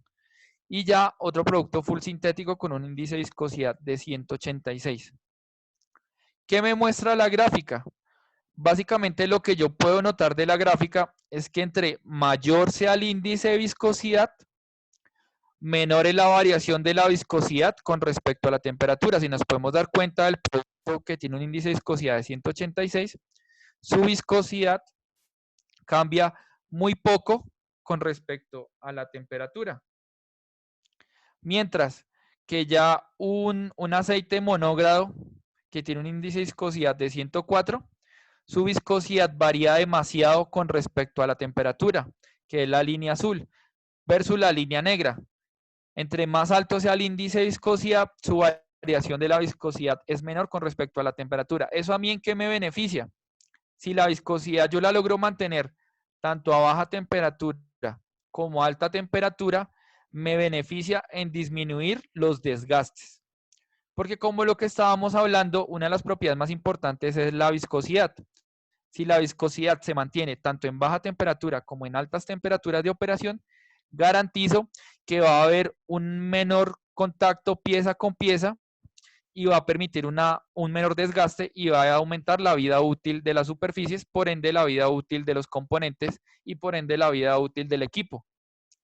S1: y ya otro producto full sintético con un índice de viscosidad de 186. ¿Qué me muestra la gráfica? Básicamente lo que yo puedo notar de la gráfica es que entre mayor sea el índice de viscosidad, menor es la variación de la viscosidad con respecto a la temperatura. Si nos podemos dar cuenta del producto que tiene un índice de viscosidad de 186, su viscosidad cambia muy poco con respecto a la temperatura. Mientras que ya un aceite monógrado que tiene un índice de viscosidad de 104, su viscosidad varía demasiado con respecto a la temperatura, que es la línea azul, versus la línea negra. Entre más alto sea el índice de viscosidad, su variación de la viscosidad es menor con respecto a la temperatura. ¿Eso a mí en qué me beneficia? Si la viscosidad yo la logro mantener tanto a baja temperatura como a alta temperatura, me beneficia en disminuir los desgastes. Porque como lo que estábamos hablando, una de las propiedades más importantes es la viscosidad. Si la viscosidad se mantiene tanto en baja temperatura como en altas temperaturas de operación, garantizo que va a haber un menor contacto pieza con pieza y va a permitir un menor desgaste y va a aumentar la vida útil de las superficies, por ende la vida útil de los componentes y por ende la vida útil del equipo.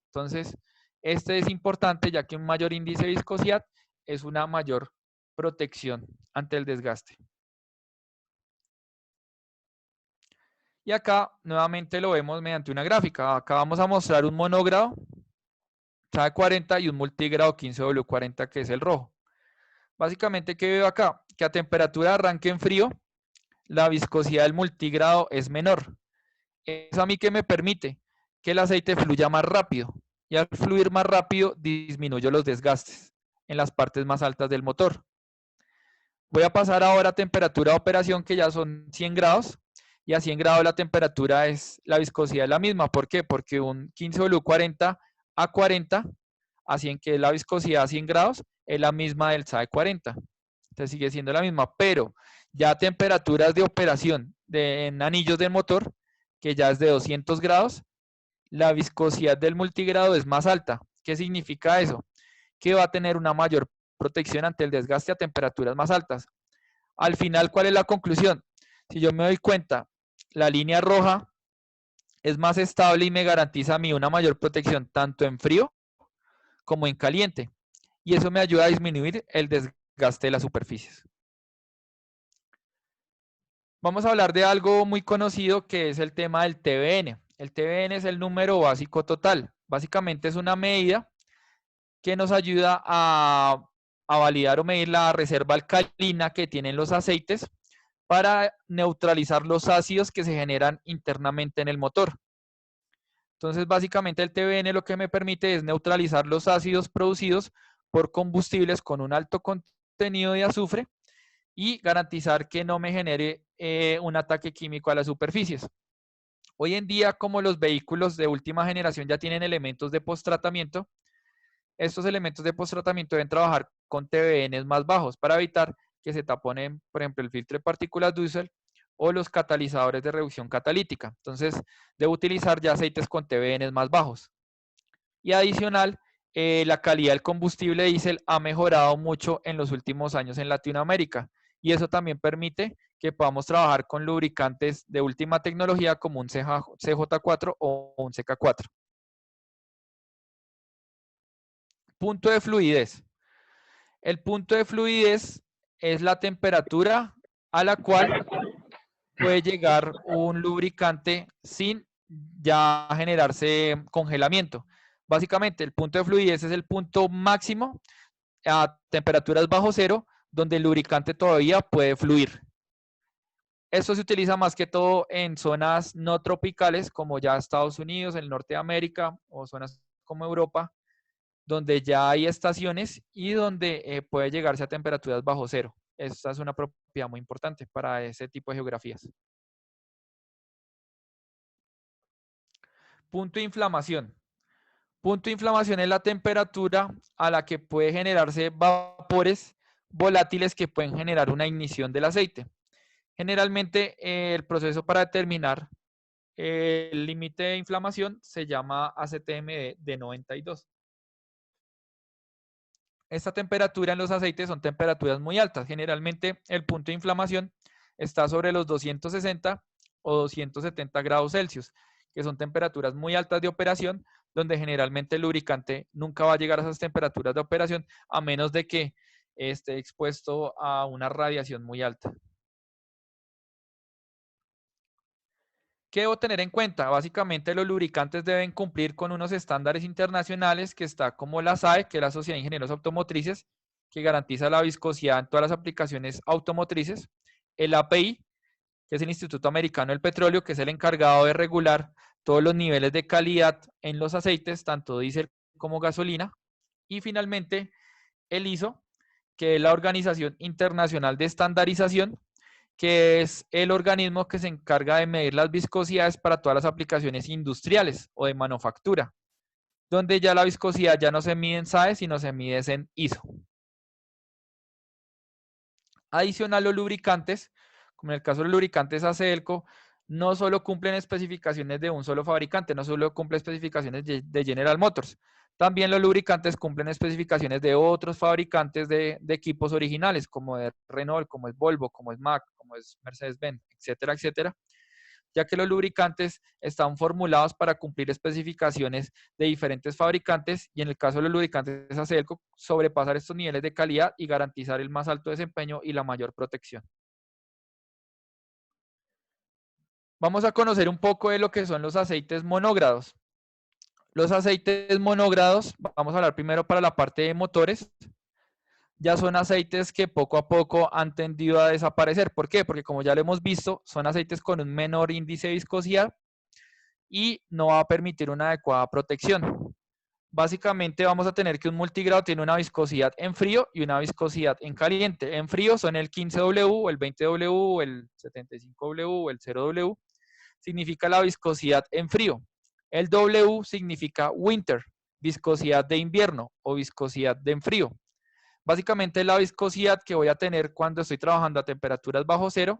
S1: Entonces, este es importante ya que un mayor índice de viscosidad es una mayor protección ante el desgaste. Y acá nuevamente lo vemos mediante una gráfica. Acá vamos a mostrar un monogrado SAE 40 y un multigrado 15W40 que es el rojo. Básicamente, ¿qué veo acá? Que a temperatura de arranque en frío, la viscosidad del multigrado es menor. Eso a mí que me permite que el aceite fluya más rápido. Y al fluir más rápido, disminuyo los desgastes en las partes más altas del motor. Voy a pasar ahora a temperatura de operación, que ya son 100 grados. Y a 100 grados la temperatura es la viscosidad es la misma. ¿Por qué? Porque un 15W40 a 40, a 100, que es la viscosidad a 100 grados, es la misma del SAE 40. Entonces sigue siendo la misma, pero ya temperaturas de operación en anillos del motor, que ya es de 200 grados, la viscosidad del multigrado es más alta. ¿Qué significa eso? Que va a tener una mayor protección ante el desgaste a temperaturas más altas. Al final, ¿cuál es la conclusión? Si yo me doy cuenta, la línea roja es más estable y me garantiza a mí una mayor protección tanto en frío como en caliente. Y eso me ayuda a disminuir el desgaste de las superficies. Vamos a hablar de algo muy conocido que es el tema del TBN. El TBN es el número básico total. Básicamente es una medida que nos ayuda a validar o medir la reserva alcalina que tienen los aceites para neutralizar los ácidos que se generan internamente en el motor. Entonces, básicamente el TBN lo que me permite es neutralizar los ácidos producidos por combustibles con un alto contenido de azufre y garantizar que no me genere un ataque químico a las superficies. Hoy en día, como los vehículos de última generación ya tienen elementos de post-tratamiento, estos elementos de post-tratamiento deben trabajar con TBNs más bajos para evitar que se taponen, por ejemplo, el filtro de partículas Dussel o los catalizadores de reducción catalítica. Entonces, debo utilizar ya aceites con TBNs más bajos. Y adicional, la calidad del combustible diésel ha mejorado mucho en los últimos años en Latinoamérica. Y eso también permite que podamos trabajar con lubricantes de última tecnología como un CJ4 o un CK4. Punto de fluidez. El punto de fluidez es la temperatura a la cual puede llegar un lubricante sin ya generarse congelamiento. Básicamente, el punto de fluidez es el punto máximo a temperaturas bajo cero donde el lubricante todavía puede fluir. Esto se utiliza más que todo en zonas no tropicales como ya Estados Unidos, el norte de América o zonas como Europa, donde ya hay estaciones y donde puede llegarse a temperaturas bajo cero. Esta es una propiedad muy importante para ese tipo de geografías. Punto de inflamación. Punto de inflamación es la temperatura a la que puede generarse vapores volátiles que pueden generar una ignición del aceite. Generalmente el proceso para determinar el límite de inflamación se llama ACTM de 92. Esta temperatura en los aceites son temperaturas muy altas. Generalmente el punto de inflamación está sobre los 260 o 270 grados Celsius, que son temperaturas muy altas de operación, donde generalmente el lubricante nunca va a llegar a esas temperaturas de operación, a menos de que esté expuesto a una radiación muy alta. ¿Qué debo tener en cuenta? Básicamente los lubricantes deben cumplir con unos estándares internacionales que está como la SAE, que es la Sociedad de Ingenieros Automotrices, que garantiza la viscosidad en todas las aplicaciones automotrices. El API, que es el Instituto Americano del Petróleo, que es el encargado de regular todos los niveles de calidad en los aceites, tanto diésel como gasolina. Y finalmente el ISO, que es la Organización Internacional de Estandarización, que es el organismo que se encarga de medir las viscosidades para todas las aplicaciones industriales o de manufactura, donde ya la viscosidad ya no se mide en SAE, sino se mide en ISO. Adicional, los lubricantes, como en el caso de los lubricantes Acedelco, no solo cumplen especificaciones de un solo fabricante, no solo cumple especificaciones de General Motors, también los lubricantes cumplen especificaciones de otros fabricantes de equipos originales, como de Renault, como es Volvo, como es Mack, como es Mercedes-Benz, etcétera, etcétera, ya que los lubricantes están formulados para cumplir especificaciones de diferentes fabricantes y en el caso de los lubricantes ACELCO, sobrepasar estos niveles de calidad y garantizar el más alto desempeño y la mayor protección. Vamos a conocer un poco de lo que son los aceites monógrados. Los aceites monógrados, vamos a hablar primero para la parte de motores, ya son aceites que poco a poco han tendido a desaparecer. ¿Por qué? Porque como ya lo hemos visto, son aceites con un menor índice de viscosidad y no va a permitir una adecuada protección. Básicamente vamos a tener que un multigrado tiene una viscosidad en frío y una viscosidad en caliente. En frío son el 15W, el 20W, el 75W, el 0W. Significa la viscosidad en frío. El W significa winter, viscosidad de invierno o viscosidad de en frío. Básicamente la viscosidad que voy a tener cuando estoy trabajando a temperaturas bajo cero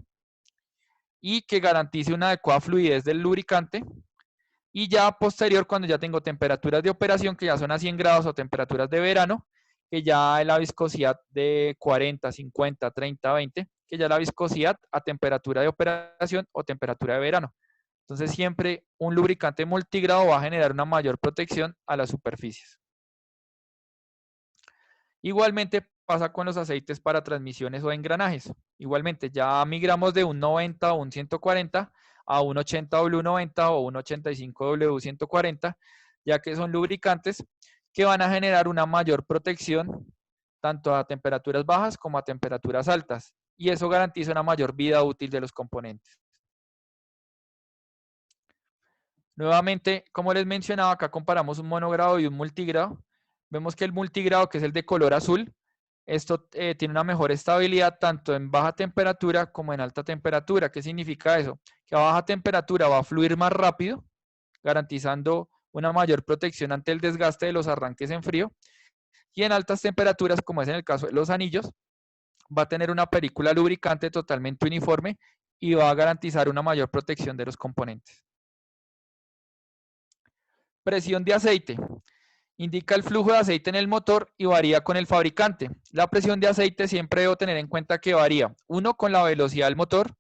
S1: y que garantice una adecuada fluidez del lubricante. Y ya posterior, cuando ya tengo temperaturas de operación que ya son a 100 grados o temperaturas de verano, que ya es la viscosidad de 40, 50, 30, 20, que ya es la viscosidad a temperatura de operación o temperatura de verano. Entonces siempre un lubricante multigrado va a generar una mayor protección a las superficies. Igualmente pasa con los aceites para transmisiones o engranajes. Igualmente ya migramos de un 90 o un 140 a un 80W90 o un 85W140, ya que son lubricantes que van a generar una mayor protección tanto a temperaturas bajas como a temperaturas altas. Y eso garantiza una mayor vida útil de los componentes. Nuevamente, como les mencionaba, acá comparamos un monogrado y un multigrado. Vemos que el multigrado, que es el de color azul, esto tiene una mejor estabilidad tanto en baja temperatura como en alta temperatura. ¿Qué significa eso? Que a baja temperatura va a fluir más rápido, garantizando una mayor protección ante el desgaste de los arranques en frío. Y en altas temperaturas, como es en el caso de los anillos, va a tener una película lubricante totalmente uniforme y va a garantizar una mayor protección de los componentes. Presión de aceite. Indica el flujo de aceite en el motor y varía con el fabricante. La presión de aceite siempre debo tener en cuenta que varía. 1, con la velocidad del motor.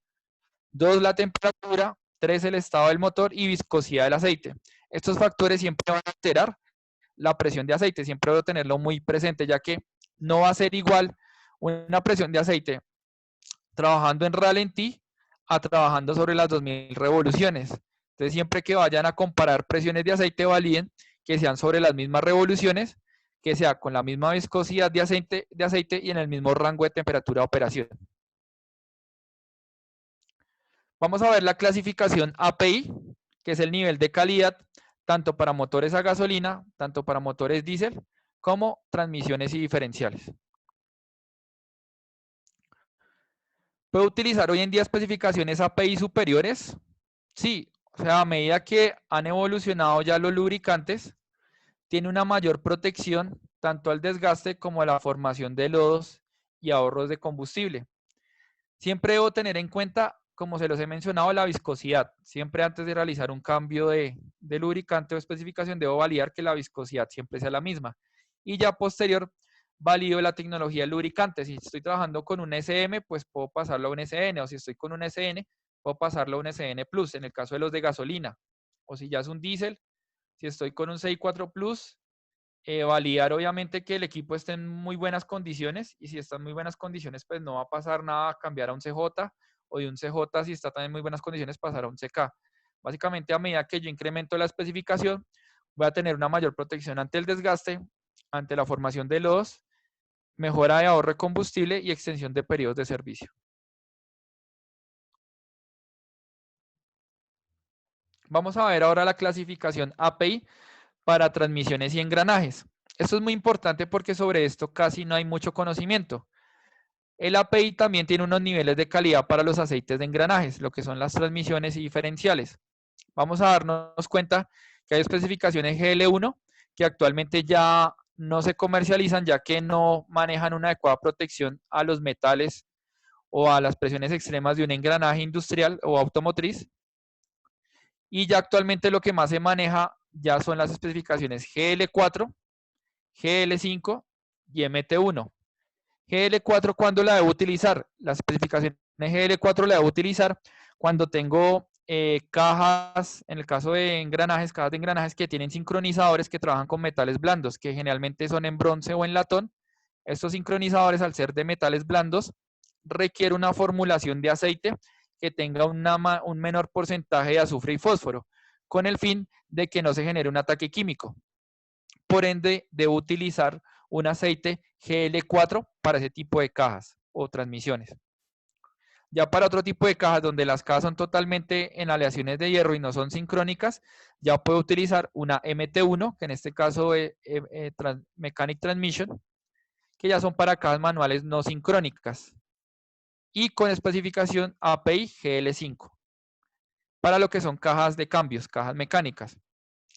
S1: 2, la temperatura. 3, el estado del motor y viscosidad del aceite. Estos factores siempre van a alterar la presión de aceite. Siempre debo tenerlo muy presente, ya que no va a ser igual una presión de aceite trabajando en ralentí a trabajando sobre las 2000 revoluciones. Entonces, siempre que vayan a comparar presiones de aceite, validen que sean sobre las mismas revoluciones, que sea con la misma viscosidad de aceite y en el mismo rango de temperatura de operación. Vamos a ver la clasificación API, que es el nivel de calidad, tanto para motores a gasolina, tanto para motores diésel, como transmisiones y diferenciales. ¿Puedo utilizar hoy en día especificaciones API superiores? Sí, o sea, a medida que han evolucionado ya los lubricantes, tiene una mayor protección tanto al desgaste como a la formación de lodos y ahorros de combustible. Siempre debo tener en cuenta, como se los he mencionado, la viscosidad. Siempre antes de realizar un cambio de lubricante o especificación, debo validar que la viscosidad siempre sea la misma. Y ya posterior, valido la tecnología del lubricante. Si estoy trabajando con un SM, pues puedo pasarlo a un SN, o si estoy con un SN, puedo pasarlo a un SN Plus, en el caso de los de gasolina. O si ya es un diésel, si estoy con un 64 Plus, validar obviamente que el equipo esté en muy buenas condiciones, y si está en muy buenas condiciones, pues no va a pasar nada, cambiar a un CJ, o de un CJ, si está también en muy buenas condiciones, pasar a un CK. Básicamente, a medida que yo incremento la especificación, voy a tener una mayor protección ante el desgaste, ante la formación de lodos, mejora de ahorro de combustible y extensión de periodos de servicio. Vamos a ver ahora la clasificación API para transmisiones y engranajes. Esto es muy importante porque sobre esto casi no hay mucho conocimiento. El API también tiene unos niveles de calidad para los aceites de engranajes, lo que son las transmisiones y diferenciales. Vamos a darnos cuenta que hay especificaciones GL1 que actualmente ya no se comercializan, ya que no manejan una adecuada protección a los metales o a las presiones extremas de un engranaje industrial o automotriz. Y ya actualmente lo que más se maneja ya son las especificaciones GL4, GL5 y MT1. GL4, ¿cuándo la debo utilizar? Las especificaciones GL4 la debo utilizar cuando tengo cajas, en el caso de engranajes, cajas de engranajes que tienen sincronizadores que trabajan con metales blandos, que generalmente son en bronce o en latón. Estos sincronizadores, al ser de metales blandos, requiere una formulación de aceite que tenga un menor porcentaje de azufre y fósforo, con el fin de que no se genere un ataque químico. Por ende, debo utilizar un aceite GL4 para ese tipo de cajas o transmisiones. Ya para otro tipo de cajas, donde las cajas son totalmente en aleaciones de hierro y no son sincrónicas, ya puedo utilizar una MT1, que en este caso es Mechanic Transmission, que ya son para cajas manuales no sincrónicas, y con especificación API GL5, para lo que son cajas de cambios, cajas mecánicas.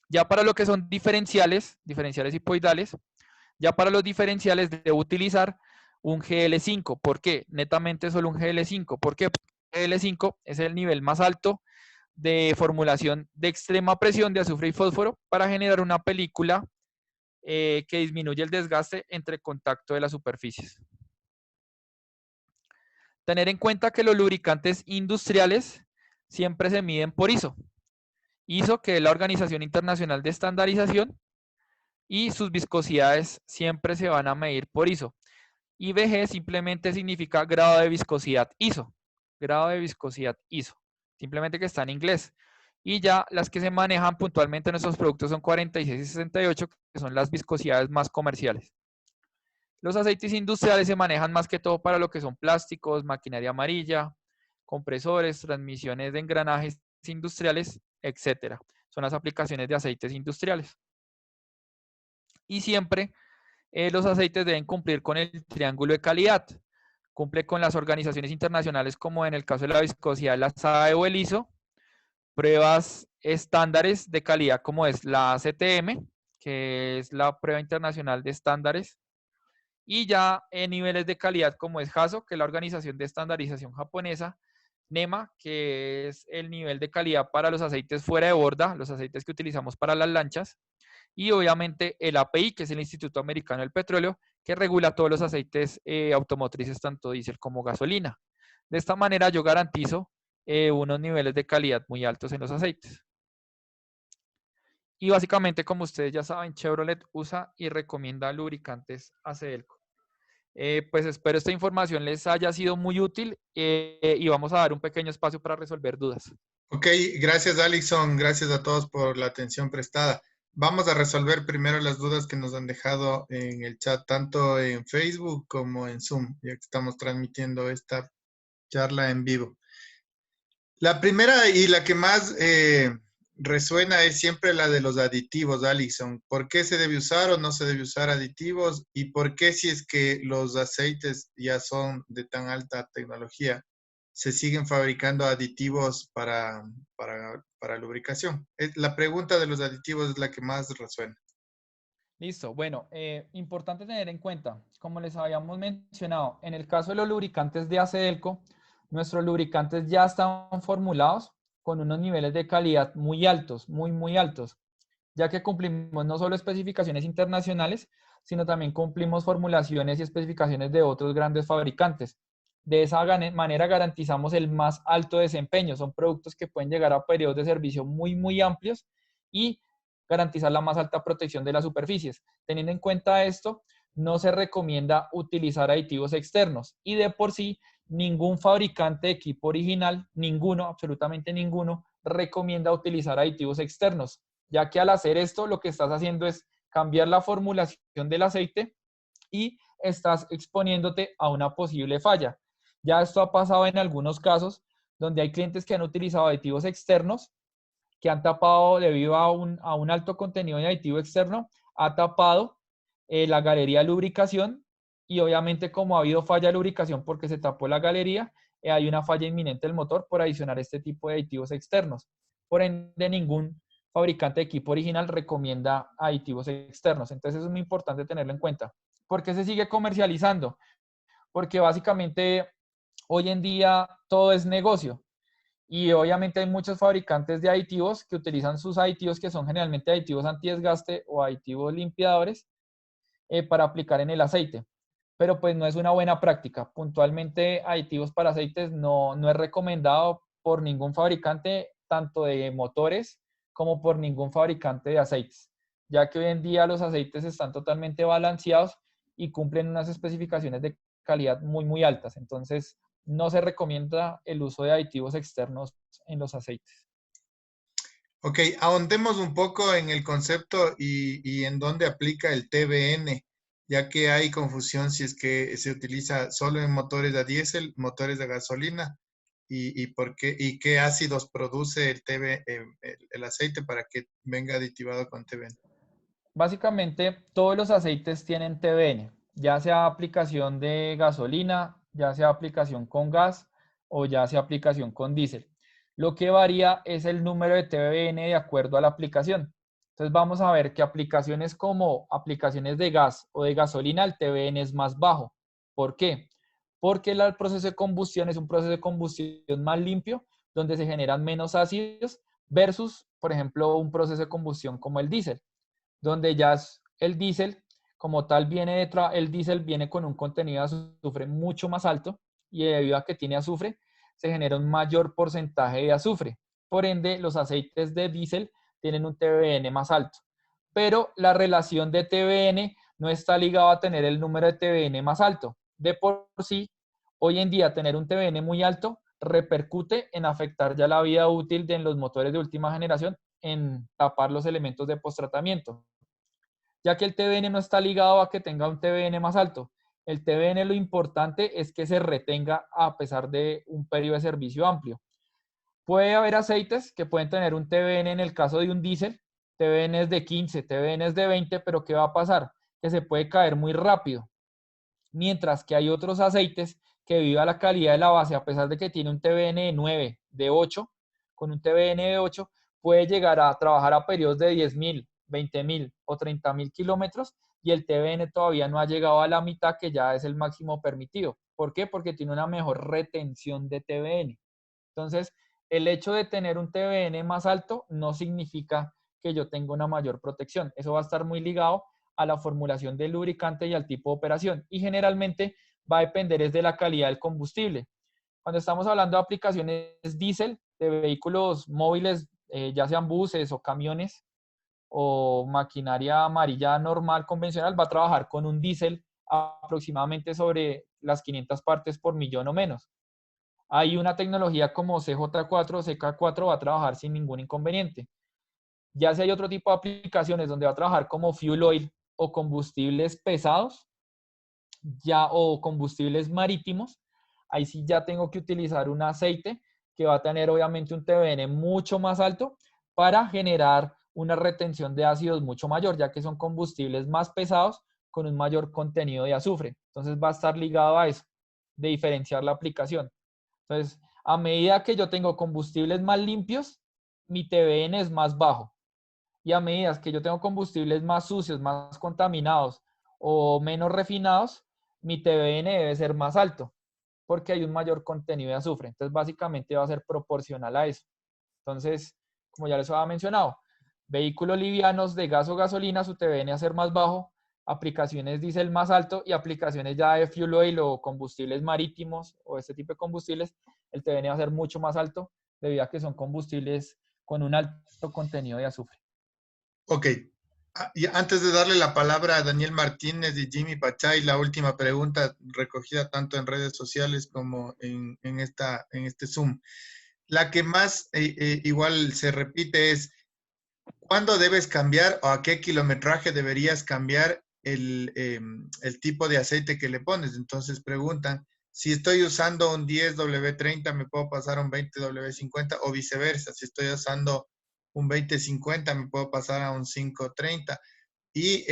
S1: Ya para lo que son diferenciales hipoidales, ya para los diferenciales debo utilizar un GL5. ¿Por qué? Netamente solo un GL5. ¿Por qué? Porque GL5 es el nivel más alto de formulación de extrema presión de azufre y fósforo para generar una película que disminuye el desgaste entre contacto de las superficies. Tener en cuenta que los lubricantes industriales siempre se miden por ISO. ISO, que es la Organización Internacional de Estandarización, y sus viscosidades siempre se van a medir por ISO. Y VG simplemente significa grado de viscosidad ISO. Grado de viscosidad ISO. Simplemente que está en inglés. Y ya las que se manejan puntualmente en nuestros productos son 46 y 68, que son las viscosidades más comerciales. Los aceites industriales se manejan más que todo para lo que son plásticos, maquinaria amarilla, compresores, transmisiones de engranajes industriales, etc. Son las aplicaciones de aceites industriales. Y siempre los aceites deben cumplir con el triángulo de calidad. Cumple con las organizaciones internacionales, como en el caso de la viscosidad, la SAE o el ISO, pruebas estándares de calidad como es la ACTM, que es la prueba internacional de estándares, y ya en niveles de calidad como es JASO, que es la organización de estandarización japonesa, NEMA, que es el nivel de calidad para los aceites fuera de borda, los aceites que utilizamos para las lanchas, y obviamente el API, que es el Instituto Americano del Petróleo, que regula todos los aceites automotrices, tanto diésel como gasolina. De esta manera yo garantizo unos niveles de calidad muy altos en los aceites. Y básicamente, como ustedes ya saben, Chevrolet usa y recomienda lubricantes Acedelco. Pues espero esta información les haya sido muy útil y vamos a dar un pequeño espacio para resolver dudas.
S2: Ok, gracias Alison, gracias a todos por la atención prestada. Vamos a resolver primero las dudas que nos han dejado en el chat, tanto en Facebook como en Zoom, ya que estamos transmitiendo esta charla en vivo. La primera y la que más resuena es siempre la de los aditivos, Alison. ¿Por qué se debe usar o no se debe usar aditivos? ¿Y por qué si es que los aceites ya son de tan alta tecnología, se siguen fabricando aditivos para lubricación? La pregunta de los aditivos es la que más resuena.
S1: Listo. Bueno, importante tener en cuenta, como les habíamos mencionado, en el caso de los lubricantes de Acedelco, nuestros lubricantes ya están formulados con unos niveles de calidad muy altos, muy altos, ya que cumplimos no solo especificaciones internacionales, sino también cumplimos formulaciones y especificaciones de otros grandes fabricantes. De esa manera garantizamos el más alto desempeño. Son productos que pueden llegar a periodos de servicio muy amplios y garantizar la más alta protección de las superficies. Teniendo en cuenta esto, no se recomienda utilizar aditivos externos y de por sí ningún fabricante de equipo original, ninguno, absolutamente ninguno, recomienda utilizar aditivos externos, ya que al hacer esto lo que estás haciendo es cambiar la formulación del aceite y estás exponiéndote a una posible falla. Ya esto ha pasado en algunos casos donde hay clientes que han utilizado aditivos externos que han tapado debido a un alto contenido de aditivo externo, ha tapado la galería de lubricación y obviamente como ha habido falla de lubricación porque se tapó la galería, hay una falla inminente del motor por adicionar este tipo de aditivos externos. Por ende, ningún fabricante de equipo original recomienda aditivos externos. Entonces es muy importante tenerlo en cuenta. ¿Por qué se sigue comercializando? Porque básicamente hoy en día todo es negocio. Y obviamente hay muchos fabricantes de aditivos que utilizan sus aditivos, que son generalmente aditivos antidesgaste o aditivos limpiadores, para aplicar en el aceite. Pero pues no es una buena práctica. Puntualmente aditivos para aceites no es recomendado por ningún fabricante, tanto de motores como por ningún fabricante de aceites, ya que hoy en día los aceites están totalmente balanceados y cumplen unas especificaciones de calidad muy altas. Entonces, no se recomienda el uso de aditivos externos en los aceites.
S2: Ok, ahondemos un poco en el concepto y en dónde aplica el TBN, ya que hay confusión si es que se utiliza solo en motores a diésel, motores de gasolina, y por qué, y qué ácidos produce el el aceite para que venga aditivado con TBN.
S1: Básicamente, todos los aceites tienen TBN, ya sea aplicación de gasolina, ya sea aplicación con gas o ya sea aplicación con diésel. Lo que varía es el número de TBN de acuerdo a la aplicación. Entonces vamos a ver que aplicaciones como aplicaciones de gas o de gasolina, el TBN es más bajo. ¿Por qué? Porque el proceso de combustión es un proceso de combustión más limpio, donde se generan menos ácidos versus, por ejemplo, un proceso de combustión como el diésel, donde ya el diésel como tal el diésel viene con un contenido de azufre mucho más alto, y debido a que tiene azufre, se genera un mayor porcentaje de azufre. Por ende, los aceites de diésel tienen un TBN más alto. Pero la relación de TBN no está ligada a tener el número de TBN más alto. De por sí, hoy en día tener un TBN muy alto repercute en afectar ya la vida útil de los motores de última generación, en tapar los elementos de posttratamiento, ya que el TBN no está ligado a que tenga un TBN más alto. El TBN, lo importante es que se retenga a pesar de un periodo de servicio amplio. Puede haber aceites que pueden tener un TBN, en el caso de un diésel, TBN es de 15, TBN es de 20, pero ¿qué va a pasar? Que se puede caer muy rápido. Mientras que hay otros aceites que debido a la calidad de la base, a pesar de que tiene un TBN de 9, de 8, con un TBN de 8, puede llegar a trabajar a periodos de 10.000, 20.000 o 30.000 kilómetros, y el TBN todavía no ha llegado a la mitad, que ya es el máximo permitido. ¿Por qué? Porque tiene una mejor retención de TBN. Entonces, el hecho de tener un TBN más alto no significa que yo tenga una mayor protección. Eso va a estar muy ligado a la formulación del lubricante y al tipo de operación. Y generalmente va a depender es de la calidad del combustible. Cuando estamos hablando de aplicaciones diésel, de vehículos móviles, ya sean buses o camiones o maquinaria amarilla normal, convencional, va a trabajar con un diésel aproximadamente sobre las 500 partes por millón o menos. Hay una tecnología como CJ4 o CK4, va a trabajar sin ningún inconveniente. Ya si hay otro tipo de aplicaciones donde va a trabajar como fuel oil o combustibles pesados, ya, o combustibles marítimos, ahí sí ya tengo que utilizar un aceite que va a tener obviamente un TBN mucho más alto para generar una retención de ácidos mucho mayor, ya que son combustibles más pesados con un mayor contenido de azufre. Entonces va a estar ligado a eso, de diferenciar la aplicación. Entonces, a medida que yo tengo combustibles más limpios, mi TBN es más bajo. Y a medida que yo tengo combustibles más sucios, más contaminados o menos refinados, mi TBN debe ser más alto, porque hay un mayor contenido de azufre. Entonces, básicamente va a ser proporcional a eso. Entonces, como ya les había mencionado, vehículos livianos de gas o gasolina, su TBN va a ser más bajo, aplicaciones diésel más alto, y aplicaciones ya de fuel oil o combustibles marítimos o este tipo de combustibles, el TBN va a ser mucho más alto, debido a que son combustibles con un alto contenido de azufre.
S2: Ok. Y antes de darle la palabra a Daniel Martínez y Jimmy Pachay, la última pregunta recogida tanto en redes sociales como en este Zoom. La que más igual se repite es, ¿cuándo debes cambiar o a qué kilometraje deberías cambiar el tipo de aceite que le pones? Entonces preguntan, si estoy usando un 10W30, ¿me puedo pasar a un 20W50 o viceversa? Si estoy usando un 2050, ¿me puedo pasar a un 530? Y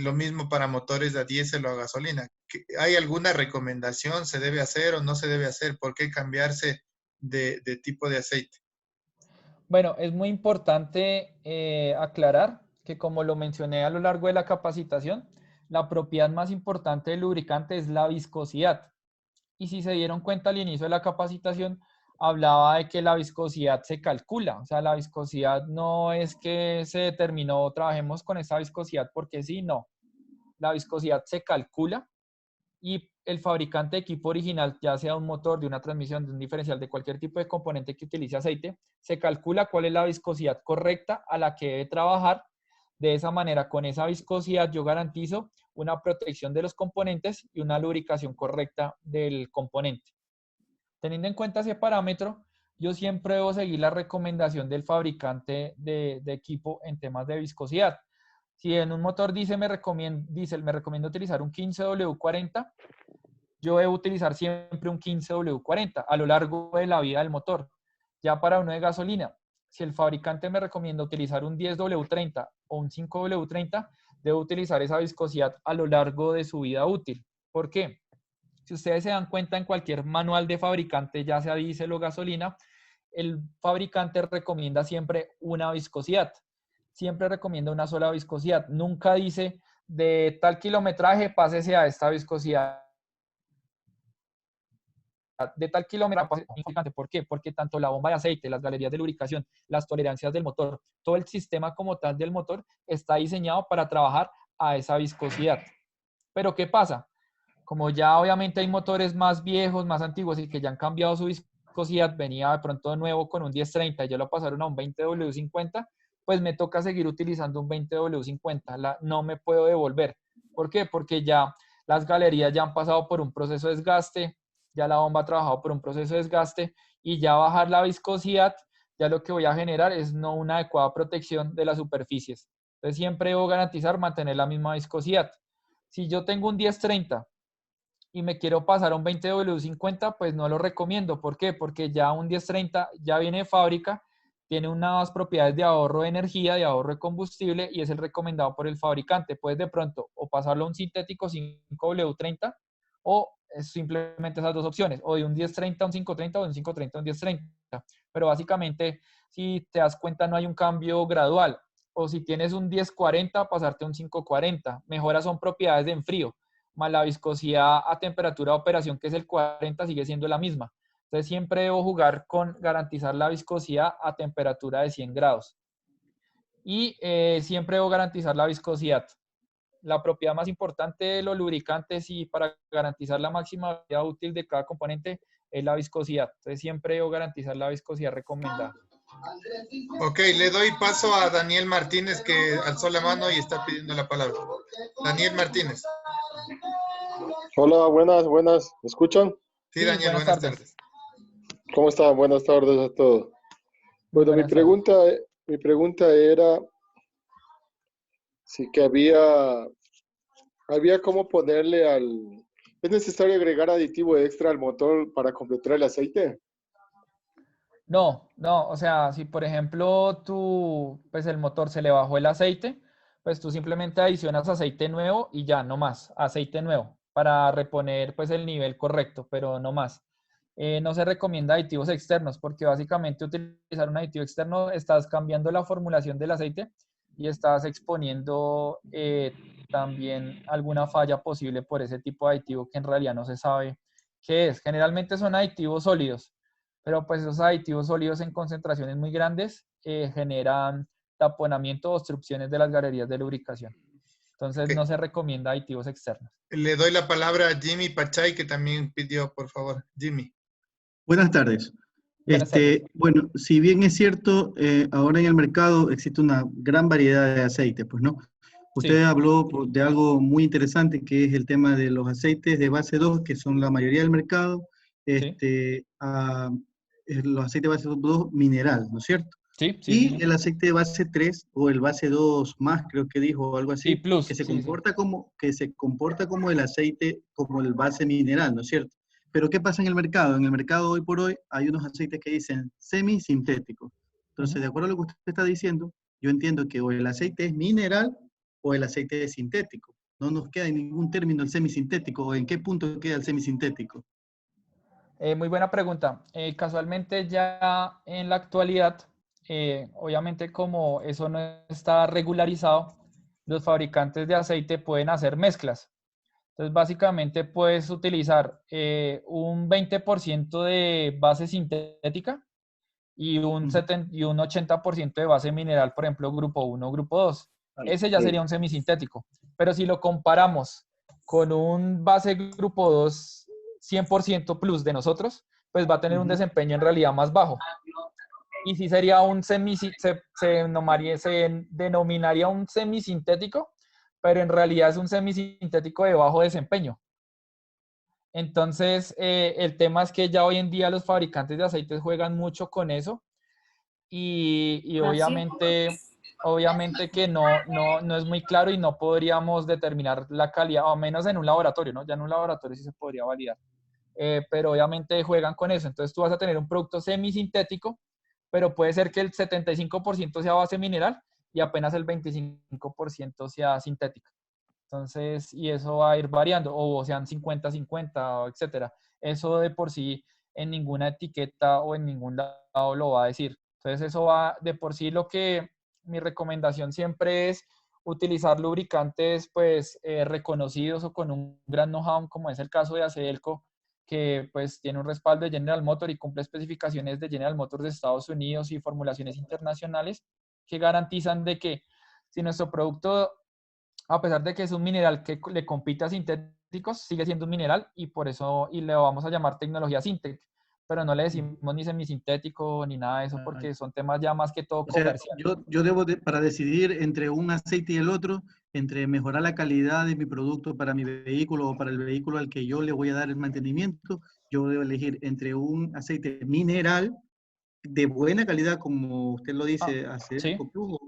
S2: lo mismo para motores a diésel o a gasolina. ¿Hay alguna recomendación? ¿Se debe hacer o no se debe hacer? ¿Por qué cambiarse de tipo de aceite?
S1: Bueno, es muy importante aclarar que, como lo mencioné a lo largo de la capacitación, la propiedad más importante del lubricante es la viscosidad. Y si se dieron cuenta al inicio de la capacitación, hablaba de que la viscosidad se calcula. O sea, la viscosidad no es que se determinó, trabajemos con esa viscosidad porque sí, no. La viscosidad se calcula y el fabricante de equipo original, ya sea un motor, de una transmisión, de un diferencial, de cualquier tipo de componente que utilice aceite, se calcula cuál es la viscosidad correcta a la que debe trabajar. De esa manera, con esa viscosidad, yo garantizo una protección de los componentes y una lubricación correcta del componente. Teniendo en cuenta ese parámetro, yo siempre debo seguir la recomendación del fabricante de equipo en temas de viscosidad. Si en un motor diésel me recomiendo utilizar un 15W40, yo debo utilizar siempre un 15W40 a lo largo de la vida del motor. Ya para uno de gasolina, si el fabricante me recomienda utilizar un 10W30 o un 5W30, debo utilizar esa viscosidad a lo largo de su vida útil. ¿Por qué? Si ustedes se dan cuenta en cualquier manual de fabricante, ya sea diésel o gasolina, el fabricante recomienda siempre una viscosidad. Siempre recomienda una sola viscosidad. Nunca dice de tal kilometraje pásese a esta viscosidad. De tal kilometraje. ¿Por qué? Porque tanto la bomba de aceite, las galerías de lubricación, las tolerancias del motor, todo el sistema como tal del motor está diseñado para trabajar a esa viscosidad. Pero ¿qué pasa? Como ya obviamente hay motores más viejos, más antiguos y que ya han cambiado su viscosidad, venía de pronto de nuevo con un 1030 y ya lo pasaron a un 20W50, pues me toca seguir utilizando un 20W50. No me puedo devolver. ¿Por qué? Porque ya las galerías ya han pasado por un proceso de desgaste, ya la bomba ha trabajado por un proceso de desgaste y ya bajar la viscosidad, ya lo que voy a generar es no una adecuada protección de las superficies. Entonces siempre debo garantizar mantener la misma viscosidad. Si yo tengo un 1030 y me quiero pasar a un 20W50, pues no lo recomiendo. ¿Por qué? Porque ya un 1030 ya viene de fábrica, tiene unas propiedades de ahorro de energía, de ahorro de combustible y es el recomendado por el fabricante. Puedes de pronto o pasarlo a un sintético 5W30 o simplemente esas dos opciones, o de un 1030 a un 530 o de un 530 a un 1030. Pero básicamente, si te das cuenta, no hay un cambio gradual. O si tienes un 1040, pasarte a un 540. Mejoras son propiedades de enfrío, más la viscosidad a temperatura de operación, que es el 40, sigue siendo la misma. Entonces siempre debo jugar con garantizar la viscosidad a temperatura de 100 grados. Y siempre debo garantizar la viscosidad. La propiedad más importante de los lubricantes y para garantizar la máxima vida útil de cada componente es la viscosidad. Entonces siempre debo garantizar la viscosidad recomendada.
S2: Ok, le doy paso a Daniel Martínez que alzó la mano y está pidiendo la palabra. Daniel Martínez.
S4: Hola, buenas. ¿Me escuchan?
S2: Sí, Daniel, buenas tardes.
S4: ¿Cómo están? Buenas tardes a todos. Bueno, mi pregunta era si que había cómo ponerle ¿Es necesario agregar aditivo extra al motor para completar el aceite?
S1: No, o sea, si por ejemplo pues el motor se le bajó el aceite, pues tú simplemente adicionas aceite nuevo y ya, no más, aceite nuevo para reponer pues el nivel correcto, pero no más. No se recomienda aditivos externos porque básicamente utilizar un aditivo externo estás cambiando la formulación del aceite y estás exponiendo también alguna falla posible por ese tipo de aditivo que en realidad no se sabe qué es. Generalmente son aditivos sólidos, pero pues esos aditivos sólidos en concentraciones muy grandes generan taponamiento o obstrucciones de las galerías de lubricación. Entonces no se recomienda aditivos externos.
S2: Le doy la palabra a Jimmy Pachay, que también pidió, por favor. Jimmy.
S5: Buenas tardes. Bueno, si bien es cierto, ahora en el mercado existe una gran variedad de aceites, pues no. Usted
S1: Sí.
S5: habló de algo muy interesante que es el tema de los aceites de base 2, que son la mayoría del mercado, los aceites de base 2 mineral, ¿no es cierto?
S1: Sí.
S5: Y el aceite de base 3 o el base 2 más, creo que dijo, o algo así,
S1: Sí, plus,
S5: que se comporta como el aceite, como el base mineral, ¿no es cierto? Pero ¿qué pasa en el mercado? En el mercado hoy por hoy hay unos aceites que dicen semisintéticos. Entonces, de acuerdo a lo que usted está diciendo, yo entiendo que o el aceite es mineral o el aceite es sintético. No nos queda en ningún término el semisintético, o en qué punto queda el semisintético.
S1: Muy buena pregunta. Casualmente ya en la actualidad, obviamente como eso no está regularizado, los fabricantes de aceite pueden hacer mezclas. Entonces, básicamente puedes utilizar un 20% de base sintética y un 80% de base mineral, por ejemplo, grupo 1 o grupo 2. Ese ya sería un semisintético. Pero si lo comparamos con un base grupo 2 100% plus de nosotros, pues va a tener un desempeño en realidad más bajo. Y si sería un se denominaría un semisintético, pero en realidad es un semisintético de bajo desempeño. Entonces, el tema es que ya hoy en día los fabricantes de aceites juegan mucho con eso y obviamente que no es muy claro y no podríamos determinar la calidad, o menos en un laboratorio, ¿no? Ya en un laboratorio sí se podría validar. Pero obviamente juegan con eso. Entonces tú vas a tener un producto semisintético, pero puede ser que el 75% sea base mineral y apenas el 25% sea sintética. Entonces, y eso va a ir variando, o sean 50-50, etcétera. Eso de por sí en ninguna etiqueta o en ningún lado lo va a decir. Entonces, eso va de por sí. Mi recomendación siempre es utilizar lubricantes pues reconocidos o con un gran know-how, como es el caso de Acedelco, que pues tiene un respaldo de General Motors y cumple especificaciones de General Motors de Estados Unidos y formulaciones internacionales que garantizan de que si nuestro producto, a pesar de que es un mineral que le compite a sintéticos, sigue siendo un mineral y por eso y le vamos a llamar tecnología Sintec, pero no le decimos ni semisintético ni nada de eso porque son temas ya más que todo
S5: O sea,
S1: comerciales.
S5: yo debo, para decidir entre un aceite y el otro, entre mejorar la calidad de mi producto para mi vehículo o para el vehículo al que yo le voy a dar el mantenimiento, yo debo elegir entre un aceite mineral de buena calidad, como usted lo dice,
S1: Sí,
S5: Acedelco Plus,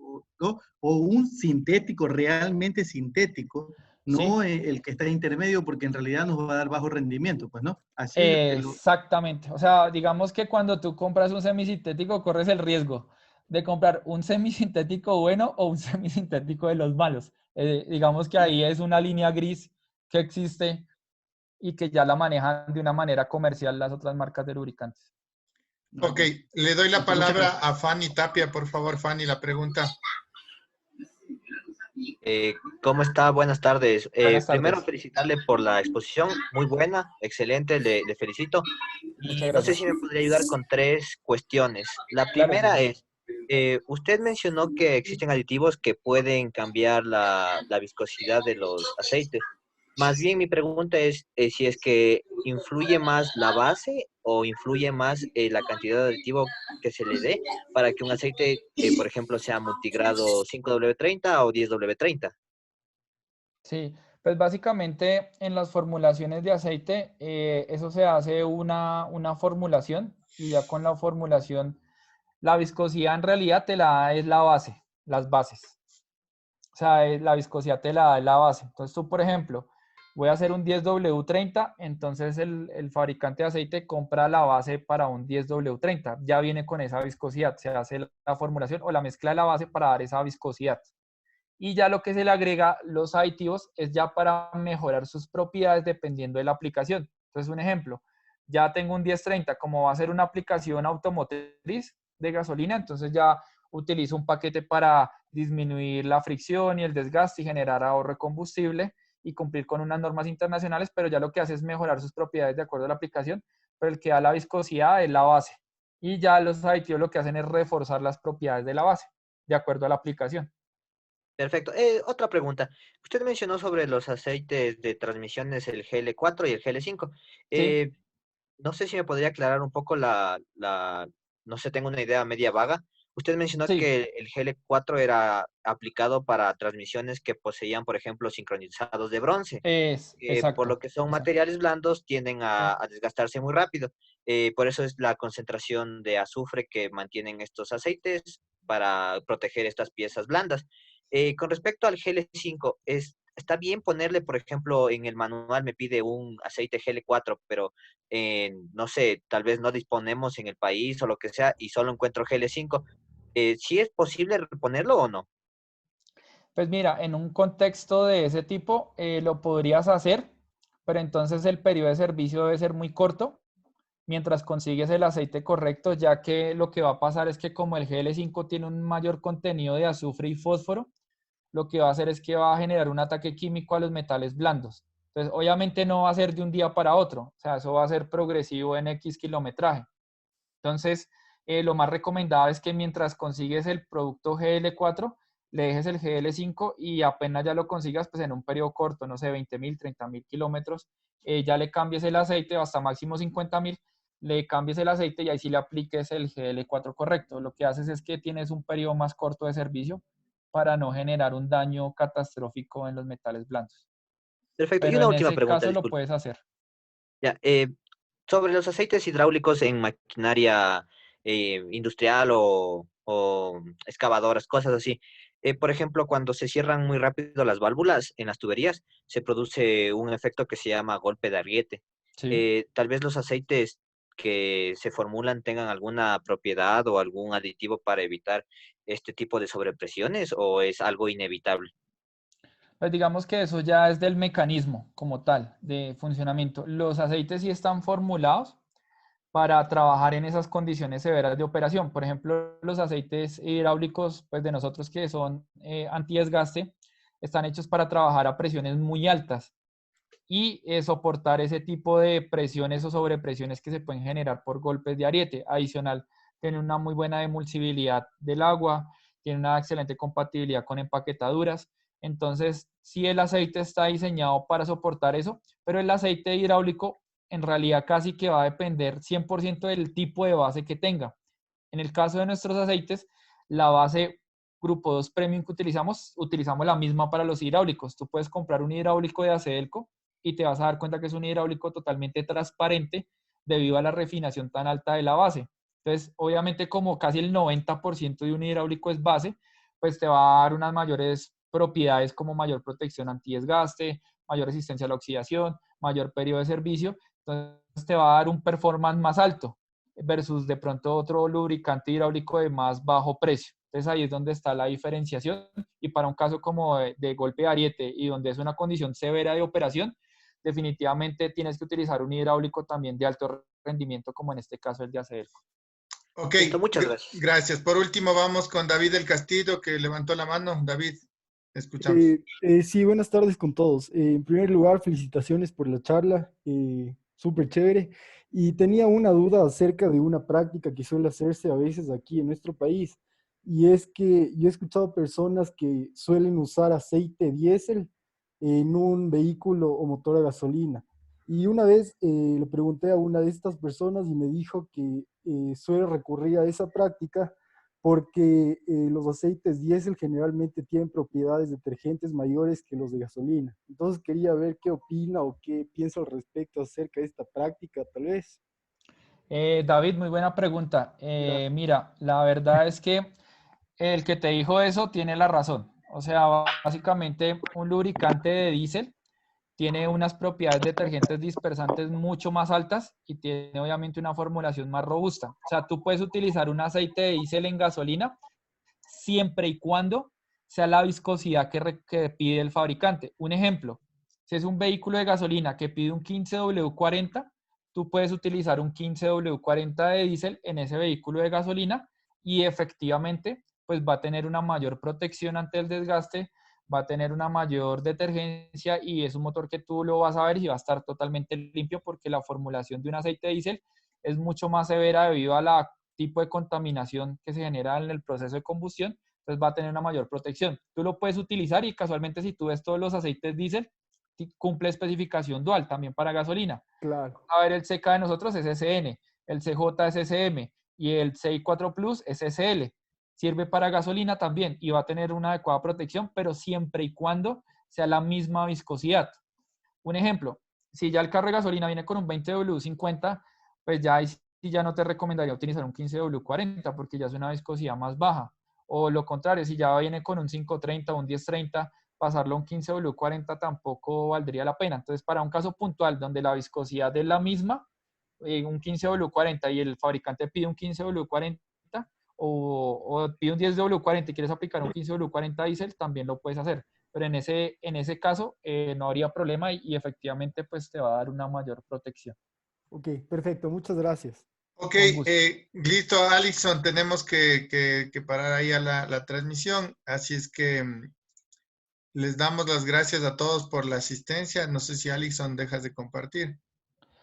S5: o un sintético, realmente sintético,
S1: sí.
S5: no el que está intermedio, porque en realidad nos va a dar bajo rendimiento, pues, ¿no? Así,
S1: Exactamente. O sea, digamos que cuando tú compras un semisintético, corres el riesgo de comprar un semisintético bueno o un semisintético de los malos. Digamos que ahí es una línea gris que existe y que ya la manejan de una manera comercial las otras marcas de lubricantes.
S2: Ok, le doy la
S5: Ok, muchas
S2: palabra
S5: gracias.
S2: a Fanny Tapia, por favor, Fanny, la pregunta.
S6: ¿Cómo está? Buenas tardes.
S1: Buenas
S6: Primero,
S1: tardes.
S6: felicitarle por la exposición, muy buena, excelente, le felicito.
S1: Muchas
S6: Y no sé
S1: gracias.
S6: si me podría ayudar con tres cuestiones. La
S1: Claro que
S6: primera
S1: sí.
S6: es, usted mencionó que existen aditivos que pueden cambiar la viscosidad de los aceites. Más bien mi pregunta es si es que influye más la base o influye más la cantidad de aditivo que se le dé para que un aceite, por ejemplo, sea multigrado 5W30 o 10W30.
S1: Sí, pues básicamente en las formulaciones de aceite, eso se hace una formulación y ya con la formulación, la viscosidad en realidad te la da es la base, las bases. O sea, la viscosidad te la da es la base. Entonces tú, por ejemplo, voy a hacer un 10W30, entonces el fabricante de aceite compra la base para un 10W30. Ya viene con esa viscosidad, se hace la formulación o la mezcla de la base para dar esa viscosidad. Y ya lo que se le agrega los aditivos es ya para mejorar sus propiedades dependiendo de la aplicación. Entonces, un ejemplo, ya tengo un 1030, como va a ser una aplicación automotriz de gasolina, entonces ya utilizo un paquete para disminuir la fricción y el desgaste y generar ahorro de combustible y cumplir con unas normas internacionales, pero ya lo que hace es mejorar sus propiedades de acuerdo a la aplicación, pero el que da la viscosidad es la base. Y ya los aditivos lo que hacen es reforzar las propiedades de la base de acuerdo a la aplicación.
S6: Perfecto. Otra pregunta. Usted mencionó sobre los aceites de transmisiones, el GL4 y el GL5.
S1: Sí,
S6: No sé si me podría aclarar un poco no sé, tengo una idea media vaga. Usted mencionó
S1: sí.
S6: que el GL4 era aplicado para transmisiones que poseían, por ejemplo, sincronizados de bronce.
S1: Es,
S6: Por lo
S1: exacto,
S6: que son
S1: exacto.
S6: materiales blandos, tienden
S1: Sí.
S6: a desgastarse muy rápido. Por eso es la concentración de azufre que mantienen estos aceites para proteger estas piezas blandas. Con respecto al GL5, está bien ponerle, por ejemplo, en el manual me pide un aceite GL4, pero no sé, tal vez no disponemos en el país o lo que sea y solo encuentro GL5. ¿Sí es posible reponerlo o no?
S1: Pues mira, en un contexto de ese tipo lo podrías hacer, pero entonces el periodo de servicio debe ser muy corto mientras consigues el aceite correcto, ya que lo que va a pasar es que como el GL5 tiene un mayor contenido de azufre y fósforo, lo que va a hacer es que va a generar un ataque químico a los metales blandos. Entonces, obviamente no va a ser de un día para otro, o sea, eso va a ser progresivo en X kilometraje. Entonces, lo más recomendado es que mientras consigues el producto GL4, le dejes el GL5 y apenas ya lo consigas, pues en un periodo corto, no sé, 20.000, 30.000 kilómetros, ya le cambies el aceite hasta máximo 50.000, le cambies el aceite y ahí sí le apliques el GL4 correcto. Lo que haces es que tienes un periodo más corto de servicio para no generar un daño catastrófico en los metales blandos.
S6: Perfecto. Y
S1: Pero
S6: una
S1: en
S6: última
S1: ese
S6: pregunta,
S1: caso lo
S6: disculpe.
S1: puedes hacer.
S6: Ya, sobre los aceites hidráulicos en maquinaria industrial o excavadoras, cosas así. Por ejemplo, cuando se cierran muy rápido las válvulas en las tuberías, se produce un efecto que se llama golpe de ariete.
S1: Sí.
S6: Tal vez los aceites que se formulan tengan alguna propiedad o algún aditivo para evitar este tipo de sobrepresiones o es algo inevitable.
S1: Pues digamos que eso ya es del mecanismo como tal de funcionamiento. Los aceites sí están formulados para trabajar en esas condiciones severas de operación. Por ejemplo, los aceites hidráulicos pues de nosotros que son antidesgaste están hechos para trabajar a presiones muy altas y soportar ese tipo de presiones o sobrepresiones que se pueden generar por golpes de ariete. Adicional, tiene una muy buena emulsibilidad del agua, tiene una excelente compatibilidad con empaquetaduras. Entonces, sí el aceite está diseñado para soportar eso, pero el aceite hidráulico en realidad casi que va a depender 100% del tipo de base que tenga. En el caso de nuestros aceites, la base Grupo 2 Premium que utilizamos la misma para los hidráulicos. Tú puedes comprar un hidráulico de Acedelco y te vas a dar cuenta que es un hidráulico totalmente transparente debido a la refinación tan alta de la base. Entonces, obviamente, como casi el 90% de un hidráulico es base, pues te va a dar unas mayores propiedades como mayor protección antidesgaste, mayor resistencia a la oxidación, mayor periodo de servicio. Entonces, te va a dar un performance más alto versus de pronto otro lubricante hidráulico de más bajo precio. Entonces ahí es donde está la diferenciación y para un caso como de golpe de ariete y donde es una condición severa de operación, definitivamente tienes que utilizar un hidráulico también de alto rendimiento como en este caso el de Acedelco.
S2: Ok,
S6: Listo, muchas gracias.
S2: gracias. Por último, vamos con David del Castillo, que levantó la mano. David, escuchamos.
S7: Sí, buenas tardes con todos. En primer lugar, felicitaciones por la charla, súper chévere. Y tenía una duda acerca de una práctica que suele hacerse a veces aquí en nuestro país. Y es que yo he escuchado personas que suelen usar aceite diésel en un vehículo o motor a gasolina. Y una vez le pregunté a una de estas personas y me dijo que suele recurrir a esa práctica porque los aceites diésel generalmente tienen propiedades detergentes mayores que los de gasolina. Entonces quería ver qué opina o qué piensa al respecto acerca de esta práctica, tal vez.
S1: David, muy buena pregunta.
S7: Gracias.
S1: Mira, la verdad es que el que te dijo eso tiene la razón. O sea, básicamente un lubricante de diésel tiene unas propiedades detergentes dispersantes mucho más altas y tiene obviamente una formulación más robusta. O sea, tú puedes utilizar un aceite de diésel en gasolina siempre y cuando sea la viscosidad que pide el fabricante. Un ejemplo, si es un vehículo de gasolina que pide un 15W40, tú puedes utilizar un 15W40 de diésel en ese vehículo de gasolina y efectivamente pues va a tener una mayor protección ante el desgaste, va a tener una mayor detergencia y es un motor que tú lo vas a ver y va a estar totalmente limpio porque la formulación de un aceite de diésel es mucho más severa debido a la tipo de contaminación que se genera en el proceso de combustión, entonces va a tener una mayor protección. Tú lo puedes utilizar y casualmente si tú ves todos los aceites diésel, cumple especificación dual también para gasolina.
S7: Claro.
S1: A ver, el CK de nosotros es SN, el CJ es SM y el CI4 Plus es SL. Sirve para gasolina también y va a tener una adecuada protección, pero siempre y cuando sea la misma viscosidad. Un ejemplo, si ya el carro de gasolina viene con un 20W50, pues ya ahí sí ya no te recomendaría utilizar un 15W40 porque ya es una viscosidad más baja. O lo contrario, si ya viene con un 530 o un 1030, pasarlo a un 15W40 tampoco valdría la pena. Entonces, para un caso puntual donde la viscosidad es la misma, un 15W40 y el fabricante pide un 15W40 o pide un 10W40 y quieres aplicar un 15W40 diésel, también lo puedes hacer. Pero en ese caso no habría problema y efectivamente pues te va a dar una mayor protección.
S7: Ok, perfecto, muchas gracias.
S2: Ok,
S1: Con gusto.
S2: listo, Alison, tenemos que parar ahí a la transmisión, así es que Les damos las gracias a todos por la asistencia. No sé si Alison dejas de compartir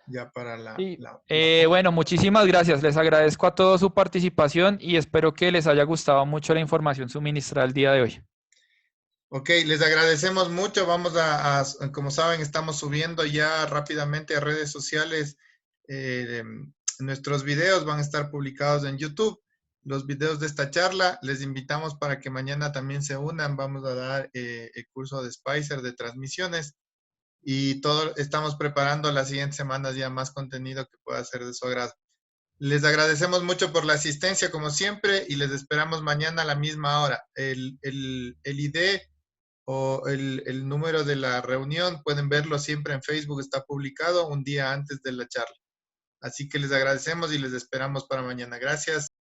S2: ya para
S1: Sí,
S2: la-
S1: bueno, muchísimas gracias. Les agradezco a todos su participación y espero que les haya gustado mucho la información suministrada el día de hoy.
S2: Ok, les agradecemos mucho. Vamos como saben, estamos subiendo ya rápidamente a redes sociales. Nuestros videos van a estar publicados en YouTube. Los videos de esta charla, les invitamos para que mañana también se unan. Vamos a dar el curso de Spicer de transmisiones y estamos preparando las siguientes semanas ya más contenido que pueda ser de su agrado. Les agradecemos mucho por la asistencia, como siempre, y les esperamos mañana a la misma hora. El ID o el número de la reunión, pueden verlo siempre en Facebook, está publicado un día antes de la charla. Así que les agradecemos y les esperamos para mañana. Gracias.